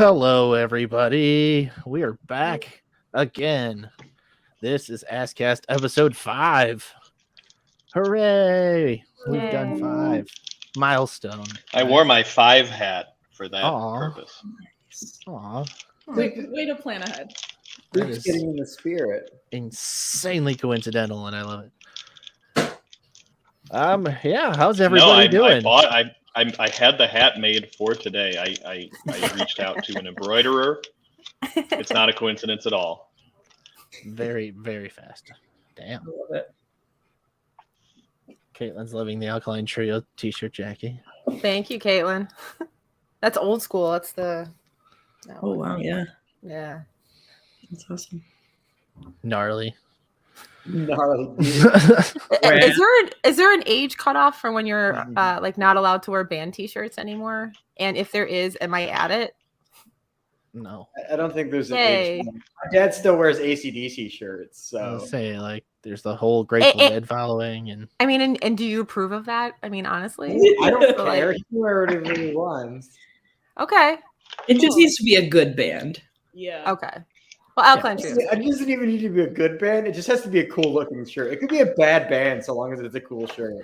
hello, everybody. We are back again. This is ASScast episode 5. Hooray! We've done 5. Milestone. I wore my 5 hat for that Aw. purpose. Aw, Way to plan ahead. that Keeps is getting in the spirit. insanely coincidental, and I love it. Yeah. How's everybody doing? I had the hat made for today. I reached out to an embroiderer. It's not a coincidence at all. Very, very fast. Damn. I love it. Caitlin's loving the Alkaline Trio t-shirt, Jackie. Thank you, Caitlin. That's old school. That's the. Oh wow, yeah, Yeah. that's awesome. Gnarly. Gnarly. Is there an age cutoff for when you're like not allowed to wear band T-shirts anymore? And if there is, am I at it? No. I don't think there's an Yay. age. My dad still wears AC/DC shirts, I was so say, like, there's the whole Grateful Dead following, and I mean, and do you approve of that? I mean, honestly. I don't So, like- care. He can wear whatever he wants. Okay. It just needs to be a good band. Yeah. Okay. Well, Alkaline Trio. It doesn't even need to be a good band. It just has to be a cool looking shirt. It could be a bad band so long as it's a cool shirt.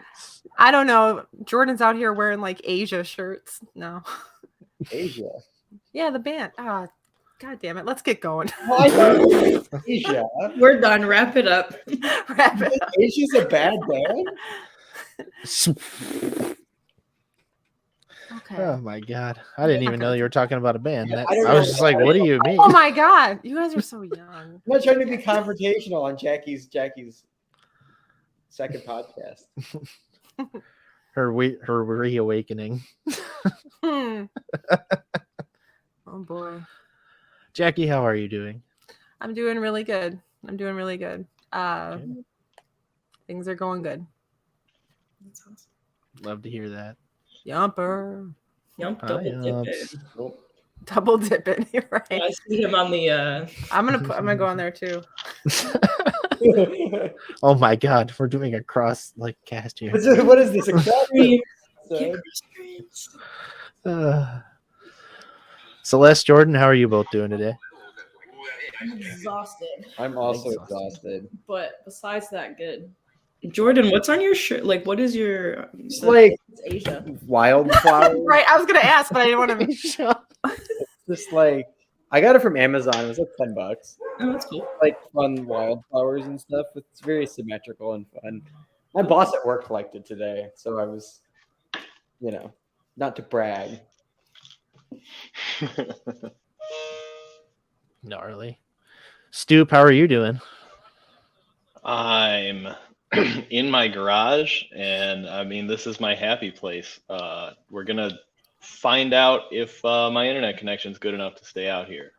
I don't know. Jordan's out here wearing like Asia shirts. No. Asia. Yeah, the band. Ah, God damn it. Let's get going. Well, I know Asia. We're done. Wrap it up. Wrap it up. Asia's a bad band. Okay. oh my god, I didn't even know you were talking about a band. Yeah, That, I don't I was know. just like, what do you mean? Oh my God. You guys are so young. I'm not trying to be confrontational on Jackie's second podcast. Her reawakening. Hmm. Oh boy. Jackie, how are you doing? I'm doing really good. Things are going good. That's awesome. Love to hear that. Yumper. Yep, Hi, double dip Yumps. it. Double dipping. You're I right. see him on the. I'm gonna go on there too. Oh my god, we're doing a cross like cast here. What is this? Exactly. Celeste, Jordan, how are you both doing today? I'm exhausted, I'm also Exhausted. exhausted. but besides that, good. Jordan, what's on your shirt? Like, what is your? It's like It's Asia. wildflower. Right. I was gonna ask, but I didn't want to be sure. Just like I got it from Amazon. It was like $10. Oh, that's cool. Like fun wildflowers and stuff. It's very symmetrical and fun. My boss at work liked it today, so I was, not to brag. Gnarly. Stoop, how are you doing? I'm in my garage, and I mean, this is my happy place. We're gonna find out if my internet connection is good enough to stay out here,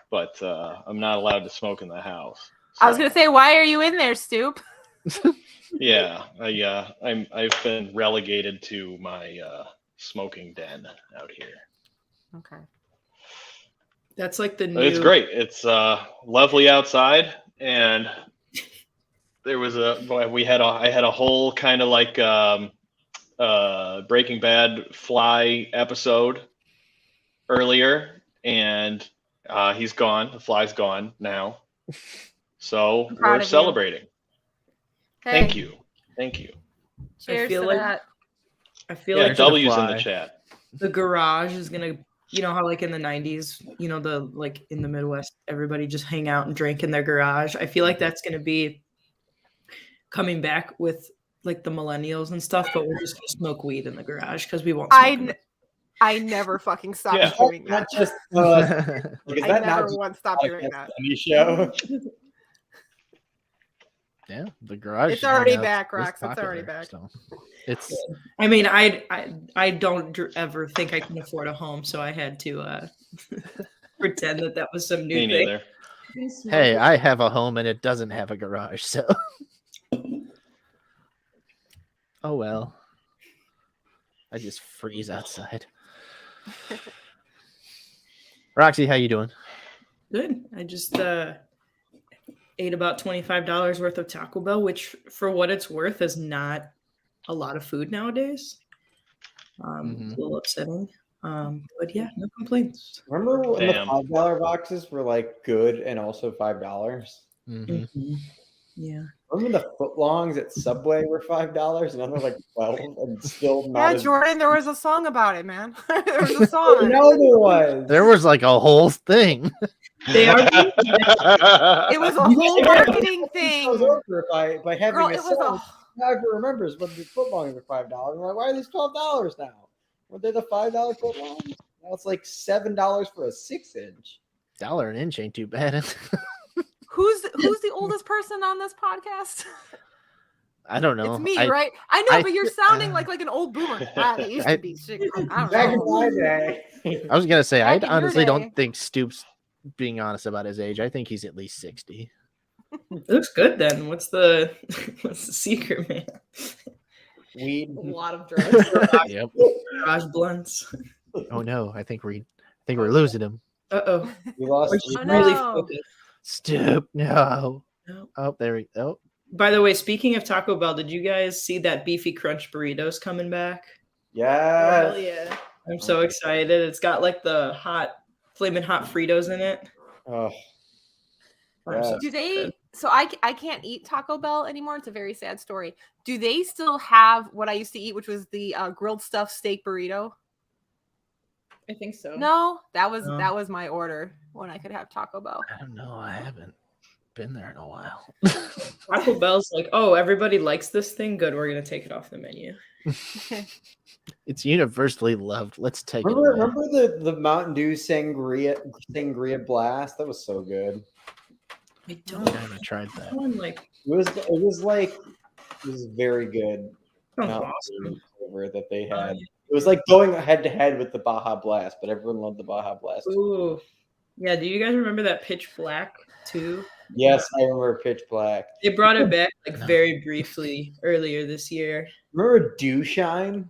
but I'm not allowed to smoke in the house. I was gonna say, why are you in there, Stoop? Yeah, I've been relegated to my smoking den out here. Okay. That's like the new. It's great. It's lovely outside, and there was I had a whole kind of like Breaking Bad fly episode earlier, and he's gone. The fly's gone now, so I'm proud we're of you. celebrating. Hey, Thank you. Cheers feel to like- that. I feel Yeah, like W's in fly. the chat. the garage is gonna. You know how like in the 90s, the like in the Midwest, everybody just hang out and drink in their garage. I feel like that's gonna be coming back with like the millennials and stuff, but we're just gonna smoke weed in the garage because we won't. I never fucking stopped Yeah. doing Not that. just is I that never not just once stopped like doing a that. funny show? Yeah, the garage. It's should already hang out. back, It's Rox. It's popular, already back. So it's I mean, I don't ever think I can afford a home, so I had to pretend that was some new Me thing. neither. hey, I have a home and it doesn't have a garage, so oh well. I just freeze outside. Roxy, how you doing? Good. I just ate about $25 worth of Taco Bell, which for what it's worth is not a lot of food nowadays. It's a little upsetting. But yeah, no complaints. Remember when Damn. the $5 boxes were like good and also $5? Mhm. Mhm. Yeah. Remember the footlongs at Subway were $5 and now they're like 12 and still not Yeah, as Jordan, there was a song about it, man. There was a song. on it. No, there was. There was like a whole thing. They are. It was a You whole guys- marketing thing. Goes over by having Girl, a it was song. a Now everyone remembers when the footlongs were $5. I'm like, why are these $12 now? Were they the $5 footlongs? Now it's like $7 for a 6-inch. $1 an inch ain't too bad. who's the oldest person on this podcast? I don't know. It's me, I, right? I know, I but you're th- sounding like an old boomer. It used to be shit. I don't Back in know. my day. I was gonna say I Back in your honestly day. don't think Stoops being honest about his age. I think he's at least 60. It looks good then. What's the secret, man? Weed. A lot of drugs. Yep. Garage blunts. Oh no, I think we're losing him. Uh-oh. We lost. She's Oh, really no. focused. Stoop, no. No. Oh, there we go. By the way, speaking of Taco Bell, did you guys see that beefy crunch burritos coming back? Hell Yes. yeah. I'm so excited. It's got like the flaming hot Fritos in it. Oh, I'm so Do they? excited. So I can't eat Taco Bell anymore. It's a very sad story. Do they still have what I used to eat, which was the grilled stuffed steak burrito? I think so. No, that was No. my order when I could have Taco Bell. I don't know. I haven't been there in a while. Taco Bell's like, oh, everybody likes this thing. Good, we're gonna take it off the menu. It's universally loved. Let's take it. remember the Mountain Dew sangria blast? That was so good. I I don't. haven't tried that. Someone like It was very good. sounds Mountain awesome. Dew flavor that they had. It was like going head to head with the Baja Blast, but everyone loved the Baja Blast. Ooh, yeah. Do you guys remember that Pitch Black too? Yes, I remember Pitch Black. They brought it back like No. very briefly earlier this year. Remember Dew Shine?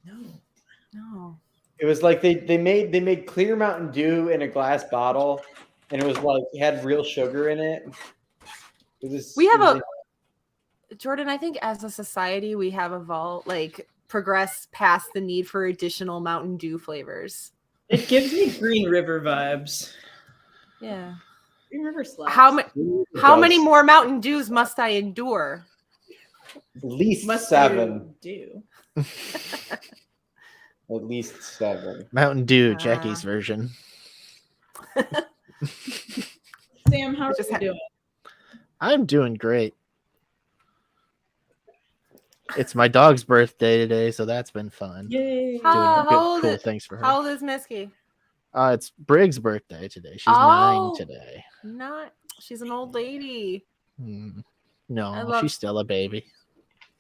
No. No. It was like they made clear Mountain Dew in a glass bottle, and it was like it had real sugar in it. Jordan, I think as a society we have progressed past the need for additional Mountain Dew flavors. It gives me Green River vibes. Yeah. Green River slaps. How many more Mountain Dews must I endure? At least Must 7. you do? At least 7. Mountain Dew, Ah. Jackie's version. Sam, how are Just you had- doing? I'm doing great. It's my dog's birthday today, so that's been fun. Yay! How Doing old cool is- things for her. How old is Misky? It's Brig's birthday today. She's Oh. 9 today. She's an old lady. Hmm. I No, love- she's still a baby.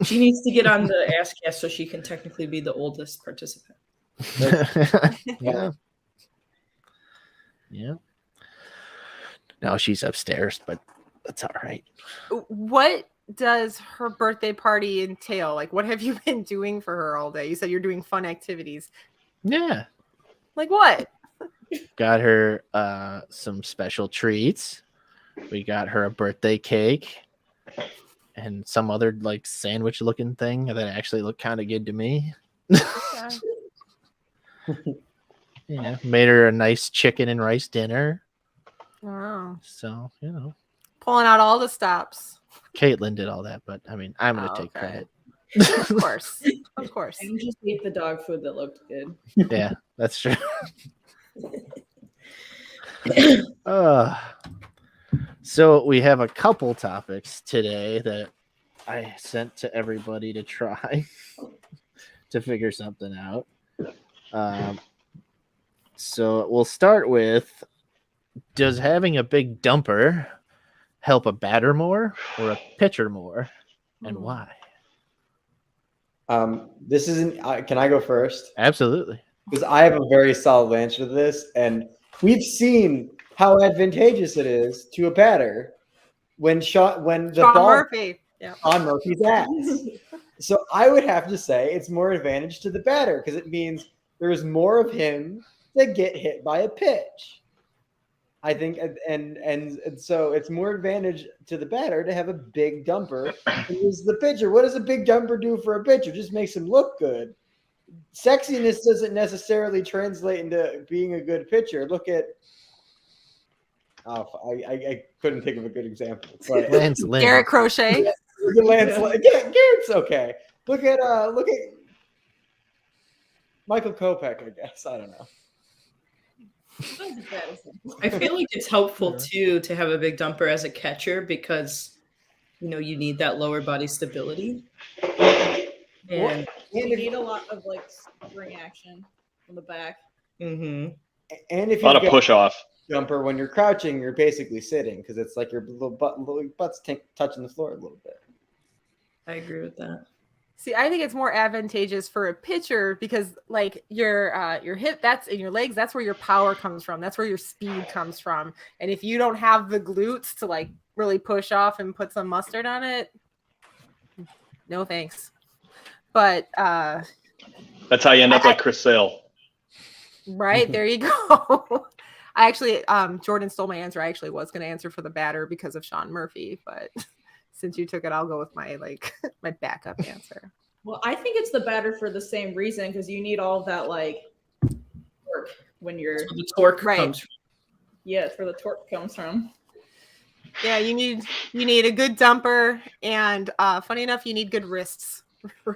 She needs to get on the ASScast so she can technically be the oldest participant. Yeah. Yeah. No, she's upstairs, but that's all right. What does her birthday party entail? Like, what have you been doing for her all day? You said you're doing fun activities. Yeah. Like what? Got her some special treats. We got her a birthday cake and some other like sandwich looking thing that actually looked kind of good to me. Yeah. Yeah, made her a nice chicken and rice dinner. Wow. So, you know, Pulling out all the stops. Caitlin did all that, but I mean, I'm going to Oh, take okay. credit. Of course. Of course. I just ate the dog food that looked good. Yeah, that's true. So we have a couple topics today that I sent to everybody to try to figure something out. So we'll start with, does having a big dumper help a batter more or a pitcher more, and why? This isn't. Can I go first? Absolutely. Because I have a very solid answer to this, and we've seen how advantageous it is to a batter when the Sean ball Murphy. Yeah. on Murphy's ass. So I would have to say it's more advantage to the batter because it means there's more of him that get hit by a pitch. I think, and so it's more advantage to the batter to have a big dumper than is the pitcher. What does a big dumper do for a pitcher? Just makes him look good. sexiness doesn't necessarily translate into being a good pitcher. Look at I couldn't think of a good example, but Lance Lynn. Garrett Crochet. look at Garrett's okay. Look at Michael Kopech, I guess. I don't know. I feel like it's helpful too to have a big dumper as a catcher because you need that lower body stability. And You need a lot of like spring action on the back. mm-hmm. And if A lot you of get push off. jumper when you're crouching, you're basically sitting because it's like your little butt's touching the floor a little bit. I agree with that. See, I think it's more advantageous for a pitcher because, like, your hip, that's in your legs. That's where your power comes from. That's where your speed comes from. And if you don't have the glutes to like really push off and put some mustard on it, no thanks. But That's how you end up like Chris Sale. right there, you go. I actually, Jordan stole my answer. I actually was going to answer for the batter because of Sean Murphy, but. Since you took it, I'll go with my my backup answer. Well, I think it's the batter for the same reason because you need all that like torque when you're The torque Right. comes from. yeah, it's where the torque comes from. Yeah, you need a good dumper, and funny enough, you need good wrist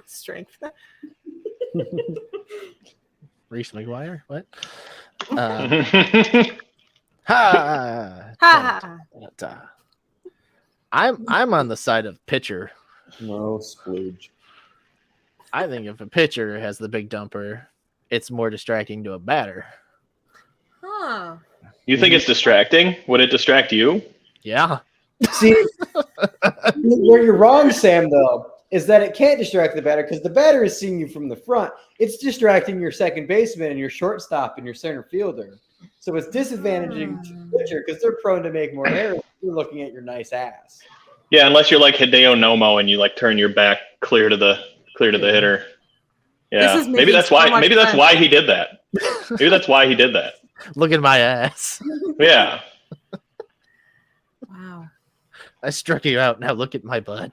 strength. Reese McGuire. What? Yeah, Ha! Ha! I'm on the side of pitcher. No splooge. I think if a pitcher has the big dumper, it's more distracting to a batter. Huh. You think it's distracting? Would it distract you? Yeah. See, where you're wrong, Sam, though, is that it can't distract the batter because the batter is seeing you from the front. It's distracting your second baseman and your shortstop and your center fielder. So it's disadvantaging to the pitcher because they're prone to make more errors. You're looking at your nice ass. Yeah, unless you're like Hideo Nomo and you like turn your back clear to the hitter. Yeah, This is maybe making that's so why. much Maybe that's sense. why he did that. Maybe that's why he did that. Look at my ass. Yeah. Wow. I struck you out. Now look at my butt.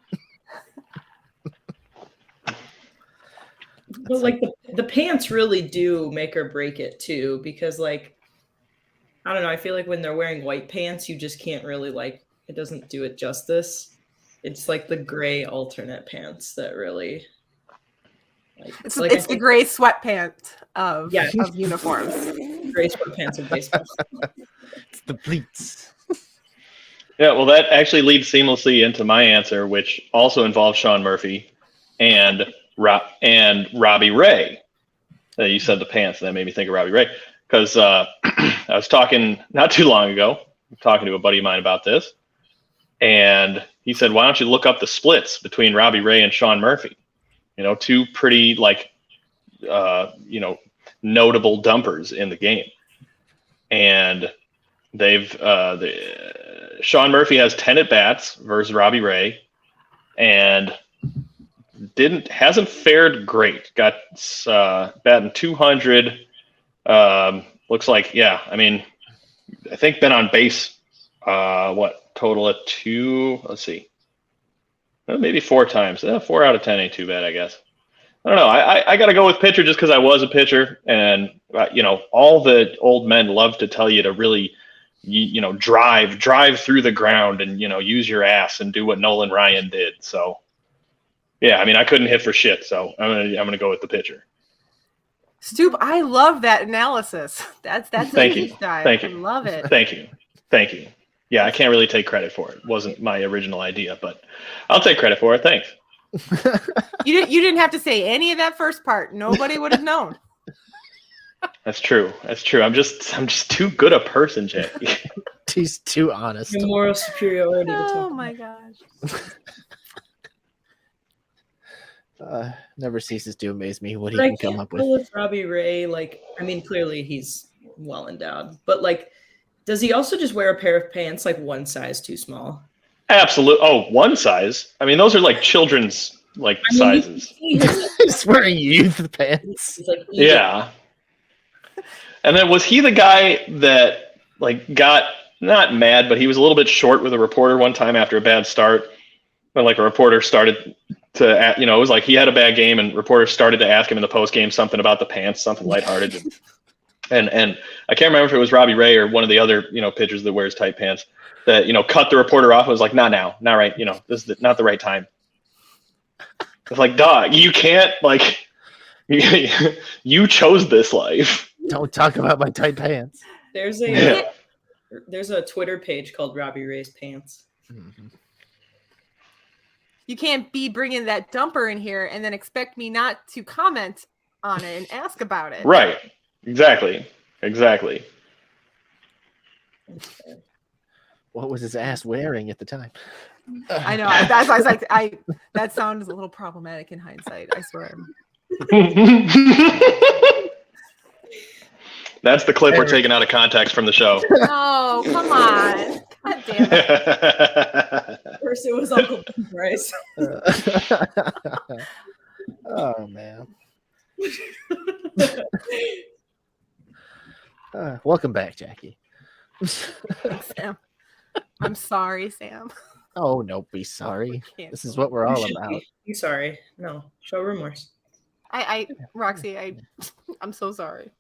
But like the pants really do make or break it too, because like I don't know, I feel like when they're wearing white pants, you just can't really like it doesn't do it justice. It's like the gray alternate pants that really like It's like the gray sweatpants of Yeah. of uniforms. gray sweatpants of baseball. It's the pleats. Yeah, well, that actually leads seamlessly into my answer, which also involves Sean Murphy and Robbie Ray. You said the pants, and that made me think of Robbie Ray because I was talking not too long ago, talking to a buddy of mine about this, and he said, "Why don't you look up the splits between Robbie Ray and Sean Murphy? You know, two pretty like, notable dumpers in the game, and they've Sean Murphy has 10 at bats versus Robbie Ray, and hasn't fared great. Got batting 200. Looks like I mean, I think been on base. What total at 2? Let's see, maybe 4 times. 4 out of 10 ain't too bad, I guess. I don't know. I got to go with pitcher just because I was a pitcher, and all the old men love to tell you to really, drive through the ground and use your ass and do what Nolan Ryan did. So, yeah, I mean, I couldn't hit for shit, so I'm gonna go with the pitcher. Stoop, I love that analysis. That's Thank a you. deep dive. Thank you. I love it. Thank you. Yeah, I can't really take credit for it. It wasn't my original idea, but I'll take credit for it. Thanks. You didn't have to say any of that first part. Nobody would have known. That's true. I'm just too good a person, Jay. He's too honest. Your moral superiority. Oh my gosh. Never ceases to amaze me what he But I can come can't up go with. with Robbie Ray. Like, I mean, clearly he's well endowed, but like, does he also just wear a pair of pants like one size too small? Absolutely. Oh, one size. I mean, those are like children's sizes. He's wearing youth pants. He's like, Yeah. And then was he the guy that like got not mad, but he was a little bit short with a reporter one time after a bad start, when like a reporter started it was like he had a bad game, and reporters started to ask him in the post game something about the pants, something lighthearted, and I can't remember if it was Robbie Ray or one of the other pitchers that wears tight pants that cut the reporter off. It was like, not now, not right. This is not the right time. It's like, dog, you can't you chose this life. Don't talk about my tight pants. There's a Twitter page called Robbie Ray's Pants. Mm-hmm. You can't be bringing that dumper in here and then expect me not to comment on it and ask about it. Right. Exactly. What was his ass wearing at the time? I know. I was like, that sounds a little problematic in hindsight, I swear. That's the clip we're taking out of context from the show. No, come on. God damn it. First it was Uncle Bryce. Oh, man. Welcome back, Jackie. Thanks, Sam. I'm sorry, Sam. Oh, no, be sorry. Can't This is what we're all about. Be sorry. No, show remorse. Roxy, I'm so sorry.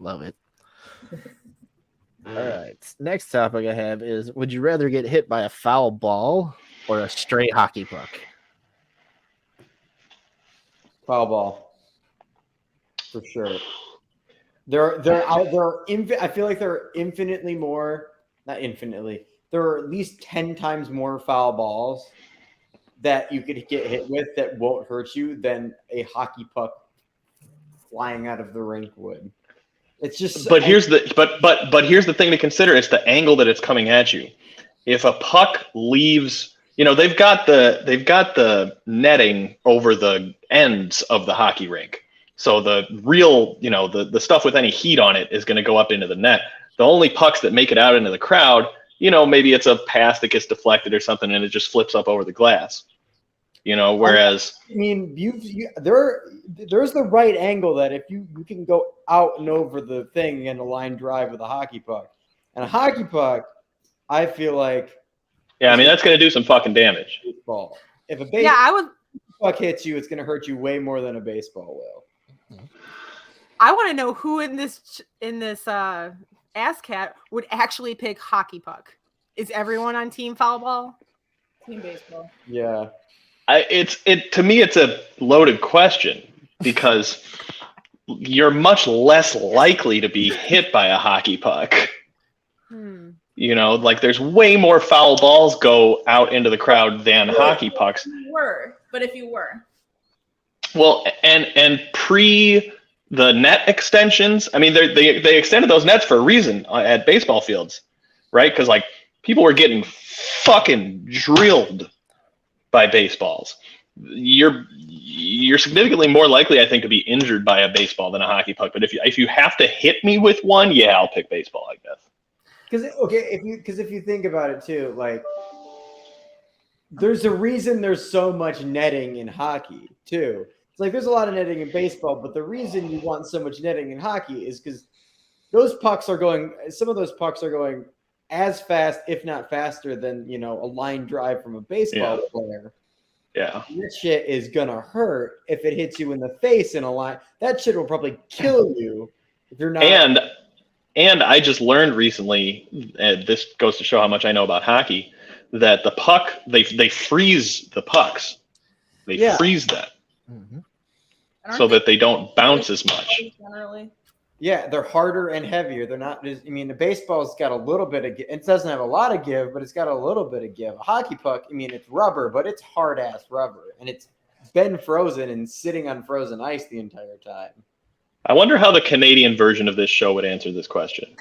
Love it. All right. Next topic I have is, would you rather get hit by a foul ball or a stray hockey puck? Foul ball. For sure. I feel like there are infinitely more, not infinitely, there are at least 10 times more foul balls that you could get hit with that won't hurt you than a hockey puck flying out of the rink would. It's just But here's the thing to consider. It's the angle that it's coming at you. If a puck leaves, they've got the netting over the ends of the hockey rink. So the real, the stuff with any heat on it is going to go up into the net. The only pucks that make it out into the crowd, maybe it's a pass that gets deflected or something and it just flips up over the glass. Whereas I mean, there's the right angle that if you can go out and over the thing in a line drive with a hockey puck. And a hockey puck, I feel like that's going to do some fucking damage. Baseball. If a puck hits you, it's going to hurt you way more than a baseball will. I want to know who in this ASScast would actually pick hockey puck. Is everyone on team foul ball? Team baseball. Yeah. To me, it's a loaded question because you're much less likely to be hit by a hockey puck. There's way more foul balls go out into the crowd than hockey pucks. If you were. Well, and pre the net extensions, I mean, they extended those nets for a reason at baseball fields, right? Because people were getting fucking drilled by baseballs. You're significantly more likely, I think, to be injured by a baseball than a hockey puck. But if you have to hit me with one, yeah, I'll pick baseball, I guess. Because if you think about it too, there's a reason there's so much netting in hockey too. It's there's a lot of netting in baseball, but the reason you want so much netting in hockey is because some of those pucks are going as fast, if not faster, than a line drive from a baseball player. Yeah. That shit is gonna hurt if it hits you in the face in a line. That shit will probably kill you if you're not. And I just learned recently, and this goes to show how much I know about hockey, that the puck they freeze the pucks. They freeze that so that they don't bounce as much. Generally. Yeah, they're harder and heavier. They're not. I mean, the baseball's got a little bit of. It doesn't have a lot of give, but it's got a little bit of give. A hockey puck, I mean, it's rubber, but it's hard ass rubber, and it's been frozen and sitting on frozen ice the entire time. I wonder how the Canadian version of this show would answer this question.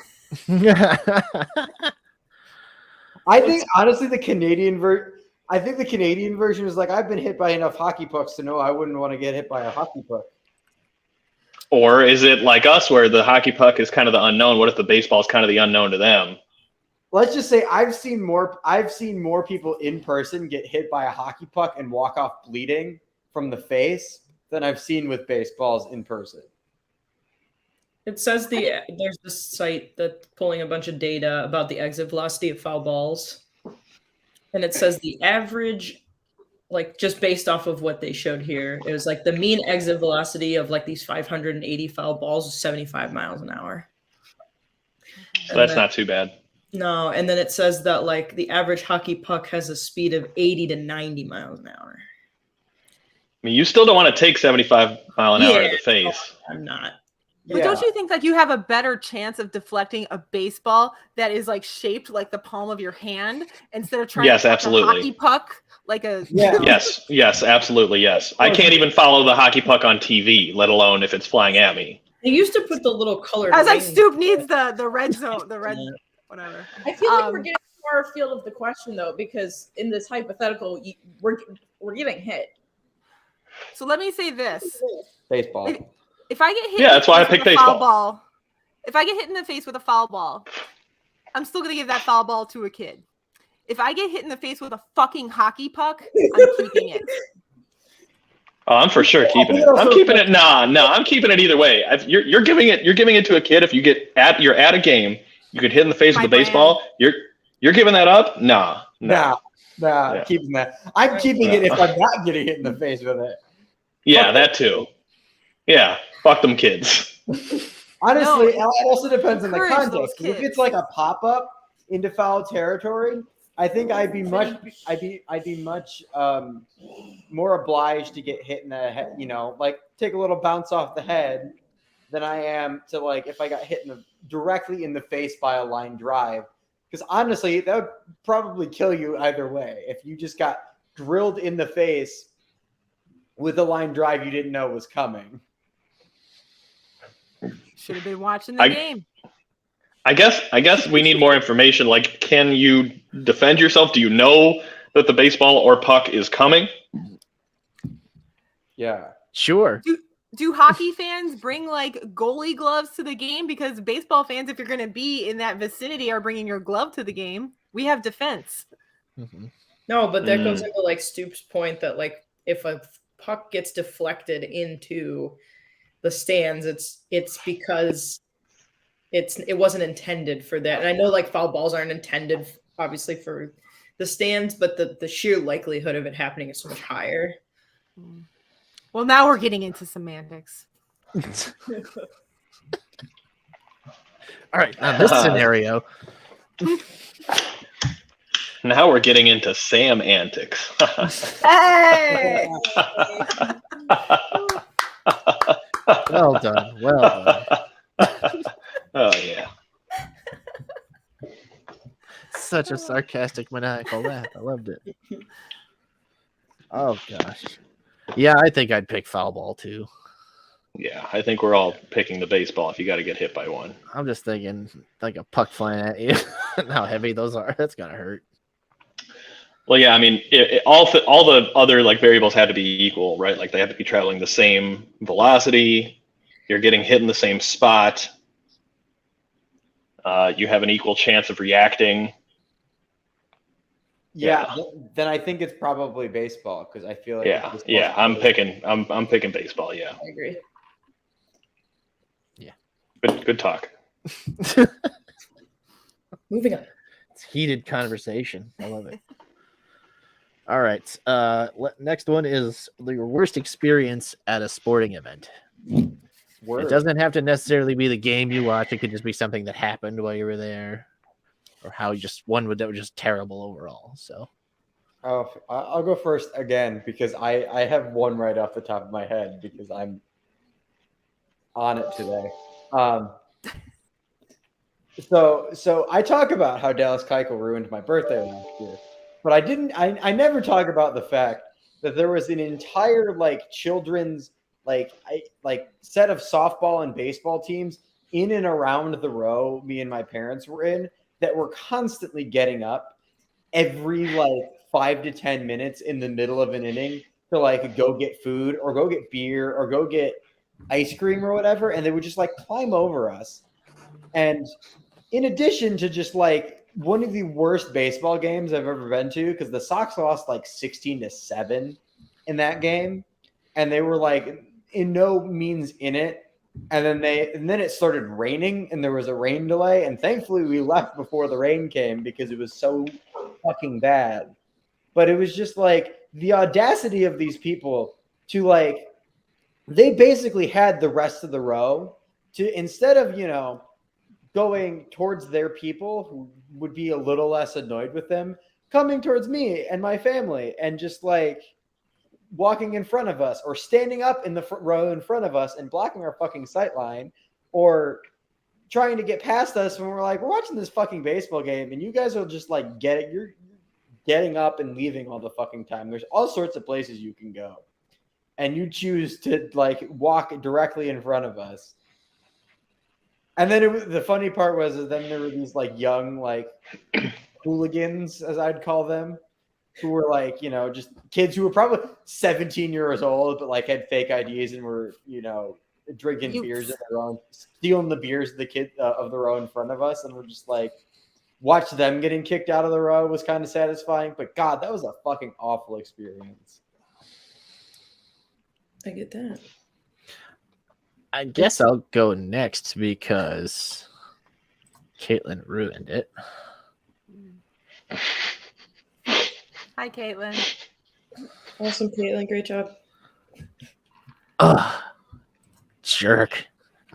I think honestly, the Canadian version. I think the Canadian version is I've been hit by enough hockey pucks to know I wouldn't want to get hit by a hockey puck. Or is it like us where the hockey puck is kind of the unknown? What if the baseball is kind of the unknown to them? Let's just say I've seen more people in person get hit by a hockey puck and walk off bleeding from the face than I've seen with baseballs in person. It says there's this site that's pulling a bunch of data about the exit velocity of foul balls. And it says the average, like just based off of what they showed here, it was like the mean exit velocity of like these 580 foul balls was 75 miles an hour. So that's not too bad. No, and then it says that like the average hockey puck has a speed of 80 to 90 miles an hour. I mean, you still don't want to take 75 mile an hour to the face. I'm not. But don't you think that you have a better chance of deflecting a baseball that is like shaped like the palm of your hand instead of trying to puck absolutely. a hockey puck like a Yes, absolutely, yes. I can't even follow the hockey puck on TV, let alone if it's flying at me. They used to put the little colored. I was like, Stoop needs the red zone, the red whatever. I feel like we're getting far afield of the question though, because in this hypothetical, we're getting hit. So let me say this: Baseball. if I get hit, that's why I picked baseball. Foul ball, if I get hit in the face with a foul ball, I'm still gonna give that foul ball to a kid. If I get hit in the face with a fucking hockey puck, I'm keeping it. Oh, I'm for sure keeping it. I'm keeping it. I'm keeping it either way. You're giving it to a kid. If you're at a game, you get hit in the face with a baseball. You're giving that up? Nah. Yeah. Keeping that. I'm keeping it if I'm not getting hit in the face with it. Yeah, that too. Yeah, fuck them kids. Honestly, it also depends on the encourage context. those If it's like a pop up into foul territory, I think I'd be much more obliged to get hit in the head, like take a little bounce off the head than I am to like if I got hit directly in the face by a line drive. Because honestly, that would probably kill you either way. If you just got drilled in the face with a line drive you didn't know was coming. Should have been watching the game. I guess we need more information. Like, can you defend yourself? Do you know that the baseball or puck is coming? Yeah. Sure. Do hockey fans bring like goalie gloves to the game? Because baseball fans, if you're going to be in that vicinity, are bringing your glove to the game. We have defense. Mm-hmm. No, but that goes into like Stoop's point that like if a puck gets deflected into the stands, it's because it wasn't intended for that. And I know like foul balls aren't intended obviously for the stands, but the sheer likelihood of it happening is so much higher. Well, now we're getting into semantics. All right, now this scenario. Now we're getting into Sam antics. Hey! Well done. Oh yeah. Such a sarcastic, maniacal laugh. I loved it. Oh gosh. Yeah, I think I'd pick foul ball too. Yeah, I think we're all picking the baseball if you got to get hit by one. I'm just thinking like a puck flying at you and how heavy those are. That's gotta hurt. Well, yeah, I mean, all the other like variables had to be equal, right? Like they have to be traveling the same velocity. You're getting hit in the same spot. You have an equal chance of reacting. Yeah, then I think it's probably baseball because I feel like I'm picking baseball. Yeah, I agree. Yeah, good talk. Moving on. It's heated conversation. I love it. All right. Next one is your worst experience at a sporting event. It doesn't have to necessarily be the game you watch. It could just be something that happened while you were there, or how that was just terrible overall. So, I'll go first again because I have one right off the top of my head because I'm on it today. So I talk about how Dallas Keuchel ruined my birthday last year, but I never talk about the fact that there was an entire like children's set of softball and baseball teams in and around the row me and my parents were in that were constantly getting up every like 5 to 10 minutes in the middle of an inning to like go get food or go get beer or go get ice cream or whatever, and they would just like climb over us. And in addition to just like one of the worst baseball games I've ever been to, because the Sox lost like 16-7 in that game, and they were like in no means in it And then it started raining, and there was a rain delay. And thankfully, we left before the rain came because it was so fucking bad. But it was just like the audacity of these people to like, they basically had the rest of the row to, instead of, going towards their people who would be a little less annoyed with them, coming towards me and my family and just like walking in front of us or standing up in the row in front of us and blocking our fucking sight line, or trying to get past us when we're watching this fucking baseball game and you guys will just like you're getting up and leaving all the fucking time. There's all sorts of places you can go, and you choose to like walk directly in front of us. And then the funny part was then there were these like young like hooligans, as I'd call them, who were like, just kids who were probably 17 years old, but like had fake IDs and were, drinking beers of their own, stealing the beers of the kid of the row in front of us. And we're just like, watch them getting kicked out of the row was kind of satisfying. But God, that was a fucking awful experience. I get that. I guess I'll go next because Caitlin ruined it. Hi, Caitlin. Awesome, Caitlin. Great job. Ugh. Jerk.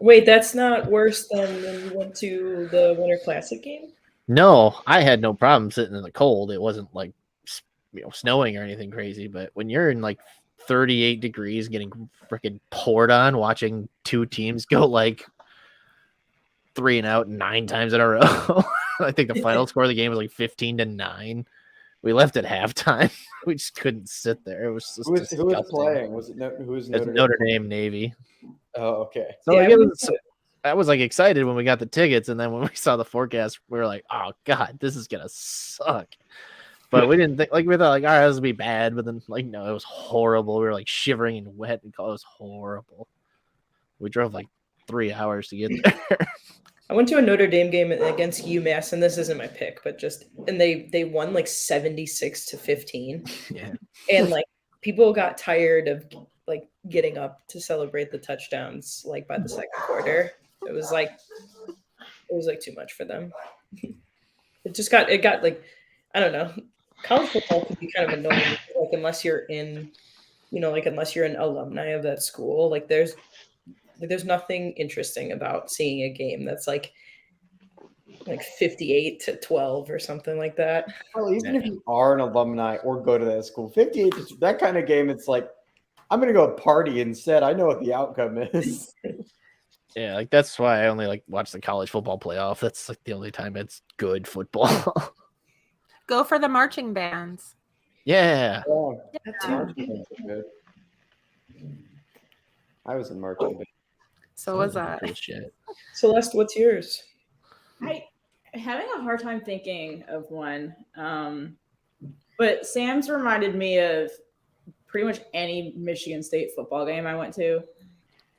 Wait, that's not worse than when you went to the Winter Classic game? No, I had no problem sitting in the cold. It wasn't like snowing or anything crazy, but when you're in like 38 degrees getting freaking poured on, watching two teams go like 3 and out 9 times in a row. I think the final score of the game was like 15-9. We left at halftime. We just couldn't sit there. It was just who was playing? Was it who was Notre Dame Navy? Oh, okay. So yeah, I was like excited when we got the tickets, and then when we saw the forecast, we were like, "Oh God, this is gonna suck." But we didn't think we thought all right, this would be bad. But then no, it was horrible. We were like shivering and wet, and it was horrible. We drove like 3 hours to get there. I went to a Notre Dame game against UMass, and this isn't my pick, but they won like 76-15. Yeah, and like people got tired of like getting up to celebrate the touchdowns like by the second quarter. It was like too much for them. It got like, I don't know. College football can be kind of annoying, like unless you're in, unless you're an alumni of that school. Like there's nothing interesting about seeing a game that's like 58-12 or something like that. Well, even if you are an alumni or go to that school, 58 that kind of game, it's like, I'm gonna go party instead. I know what the outcome is. yeah, like that's why I only like watch the college football playoff. That's like the only time it's good football. Go for the marching bands. Yeah. Good. I was in marching band. So was that. Cool shit. Celeste, what's yours? I'm having a hard time thinking of one. But Sam's reminded me of pretty much any Michigan State football game I went to.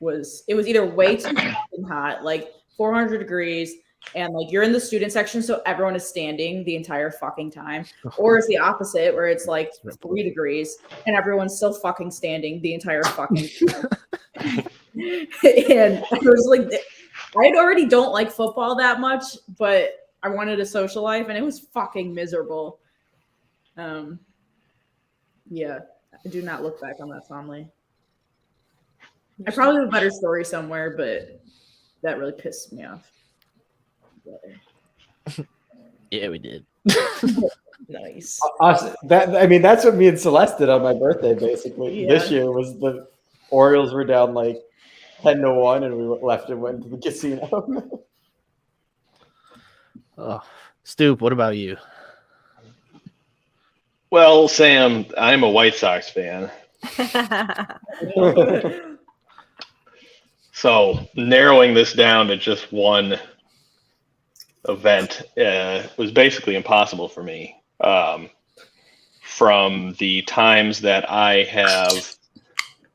It was either way too fucking hot, like 400 degrees, and like you're in the student section, so everyone is standing the entire fucking time, or it's the opposite where it's like 3 degrees and everyone's still fucking standing the entire fucking time. And I was like, I already don't like football that much, but I wanted a social life, and it was fucking miserable. Yeah, I do not look back on that fondly. I probably have a better story somewhere, but that really pissed me off. Yeah, we did. Nice. That's what me and Celeste did on my birthday, basically. Yeah. This year was the Orioles were down like 10-1, and we left and went to the casino. Oh, Stoop, what about you? Well, Sam, I'm a White Sox fan. So narrowing this down to just one event was basically impossible for me. From the times that I have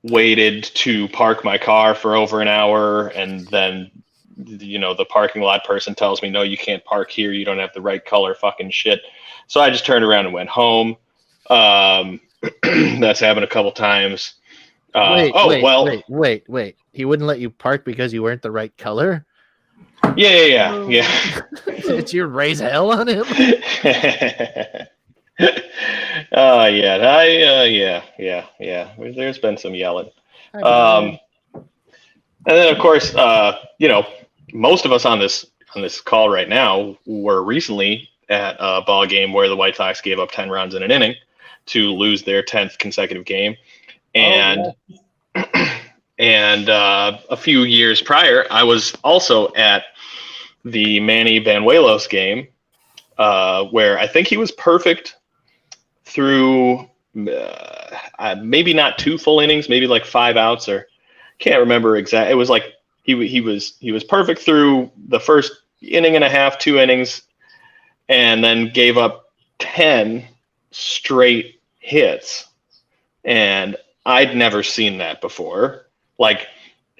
waited to park my car for over an hour, and then the parking lot person tells me, no, you can't park here, you don't have the right color, fucking shit. So I just turned around and went home. That's happened a couple times. Wait. He wouldn't let you park because you weren't the right color? Yeah. Did you raise hell on him? Yeah. There's been some yelling. And then, of course, most of us on this call right now were recently at a ball game where the White Sox gave up 10 runs in an inning to lose their 10th consecutive game. And a few years prior, I was also at the Manny Banuelos game, where I think he was perfect through maybe not 2 full innings, maybe like 5 outs, or can't remember exactly. It was like he was perfect through the first inning and a half, 2 innings, and then gave up 10 straight hits. And I'd never seen that before. Like,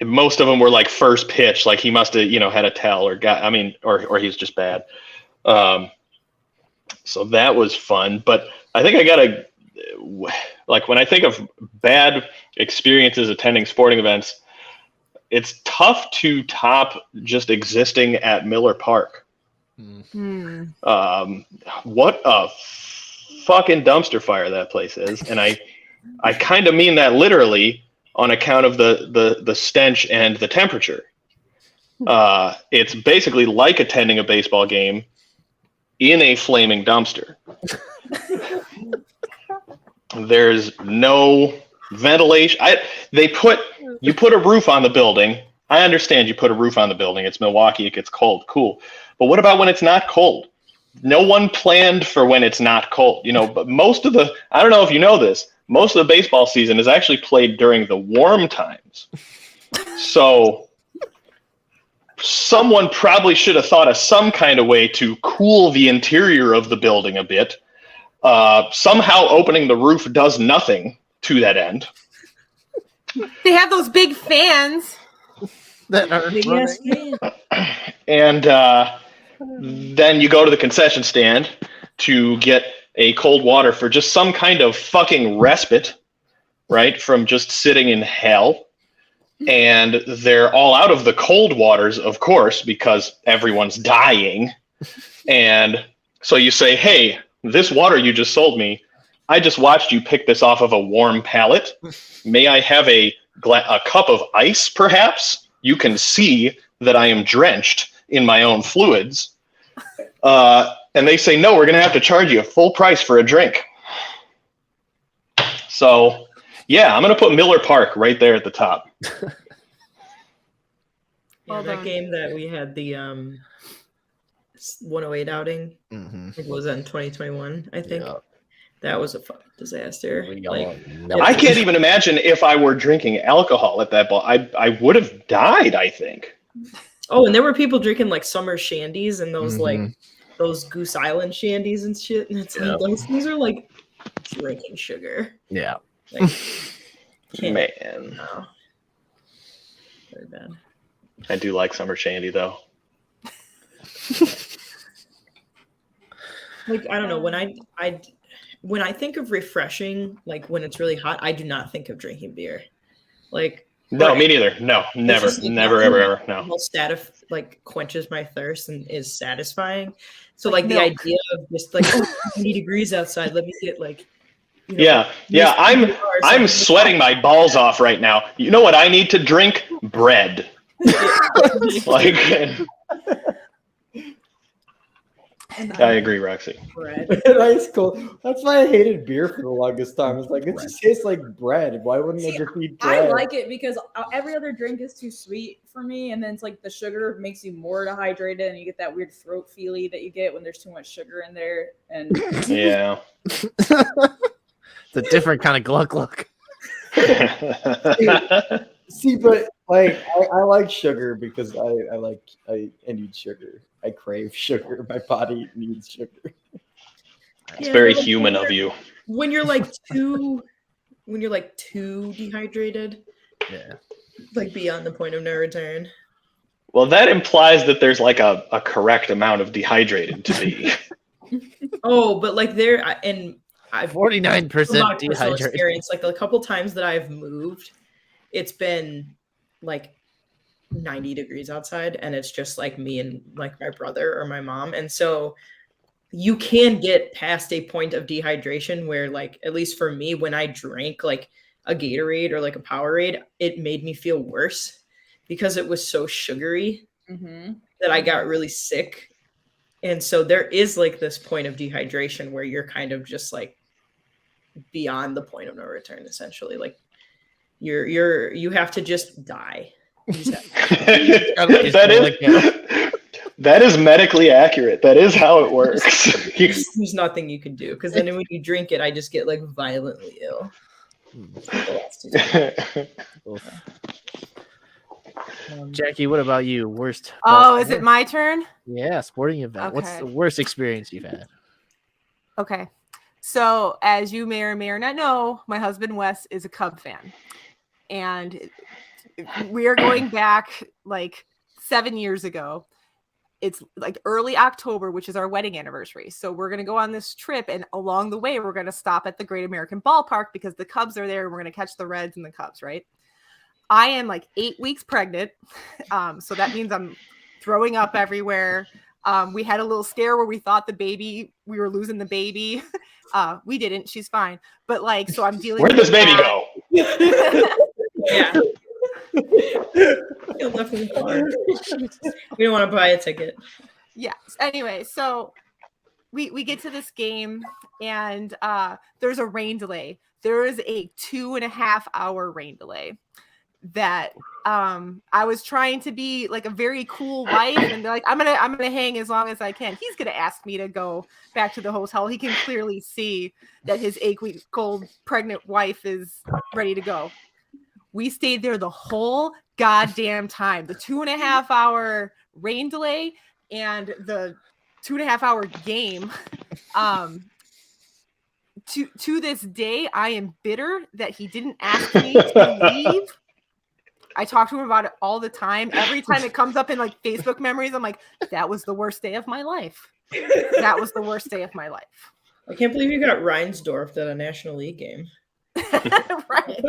most of them were like first pitch, like he must have, had a tell or he's just bad. So that was fun. But I think I gotta, like, when I think of bad experiences attending sporting events, it's tough to top just existing at Miller Park. What a fucking dumpster fire that place is. And I kind of mean that literally, on account of the stench and the temperature. It's basically like attending a baseball game in a flaming dumpster. There's no ventilation. You put a roof on the building. I understand you put a roof on the building. It's Milwaukee. It gets cold. Cool. But what about when it's not cold? No one planned for when it's not cold. But I don't know if you know this, most of the baseball season is actually played during the warm times. So someone probably should have thought of some kind of way to cool the interior of the building a bit. Somehow opening the roof does nothing to that end. They have those big fans that are running. And then you go to the concession stand to get a cold water for just some kind of fucking respite, right, from just sitting in hell. And they're all out of the cold waters, of course, because everyone's dying. And so you say, hey, this water you just sold me, I just watched you pick this off of a warm pallet. May I have a cup of ice, perhaps? You can see that I am drenched in my own fluids. And they say, no, we're going to have to charge you a full price for a drink. So, yeah, I'm going to put Miller Park right there at the top. Yeah, that game that we had, the 108 outing, it was in 2021, I think. Yeah. That was a fucking disaster. I can't even imagine if I were drinking alcohol at that ball. I would have died, I think. Oh, and there were people drinking like summer shandies and those like those Goose Island shandies and shit. And it's like those things are like drinking sugar. Yeah. Like, man. No. Very bad. I do like summer shandy though. Like, I don't know, when I think of refreshing, like when it's really hot, I do not think of drinking beer. Like, no, me neither. No, never, like, never, ever. No. Almost like quenches my thirst and is satisfying. So like the idea of just like 20 degrees outside, let me get like. Yeah. I'm sweating my balls off right now. You know what I need to drink? Bread. Like. I agree, Roxy. Bread. Ice cold. That's why I hated beer for the longest time. It's like, it just tastes like bread. Why wouldn't I just eat bread? I like it because every other drink is too sweet for me, and then it's like the sugar makes you more dehydrated, and you get that weird throat feely that you get when there's too much sugar in there. And yeah, it's a different kind of gluck. See, but like I like sugar because I need sugar. I crave sugar. My body needs sugar. It's very human of you. When you're like too dehydrated, yeah, like beyond the point of no return. Well, that implies that there's like a correct amount of dehydrated to be. Oh, but like there, and I've 49% dehydrated. Experience. Like a couple times that I've moved it's been like 90 degrees outside and it's just like me and like my brother or my mom. And so you can get past a point of dehydration where, like, at least for me, when I drank like a Gatorade or like a Powerade, it made me feel worse because it was so sugary that I got really sick. And so there is like this point of dehydration where you're kind of just like beyond the point of no return, essentially. Like you have to just die. That is medically accurate. That is how it works. There's nothing you can do, because then when you drink it, I just get like violently ill. Jackie, what about you? Worst? Oh, is it my turn? Yeah, sporting event. What's the worst experience you've had? Okay. So, as you may or may not know, my husband Wes is a Cub fan. And we are going back like 7 years ago. It's like early October, which is our wedding anniversary. So we're going to go on this trip, and along the way, we're going to stop at the Great American Ballpark because the Cubs are there, and we're going to catch the Reds and the Cubs, right? I am like 8 weeks pregnant. So that means I'm throwing up everywhere. We had a little scare where we thought we were losing the baby. We didn't. She's fine. But like, so I'm dealing Where'd with this baby go? Yeah. You'll definitely fun. We don't want to buy a ticket. Yeah. Anyway, so we get to this game, and there's a rain delay. There is a 2.5 hour rain delay that I was trying to be like a very cool wife, and they're like, I'm gonna hang as long as I can. He's gonna ask me to go back to the hotel. He can clearly see that his 8-week-old pregnant wife is ready to go. We stayed there the whole goddamn time. The 2.5 hour rain delay and the 2.5 hour game. To this day, I am bitter that he didn't ask me to leave. I talk to him about it all the time. Every time it comes up in like Facebook memories, I'm like, that was the worst day of my life. That was the worst day of my life. I can't believe you got Reinsdorf at a National League game. Right.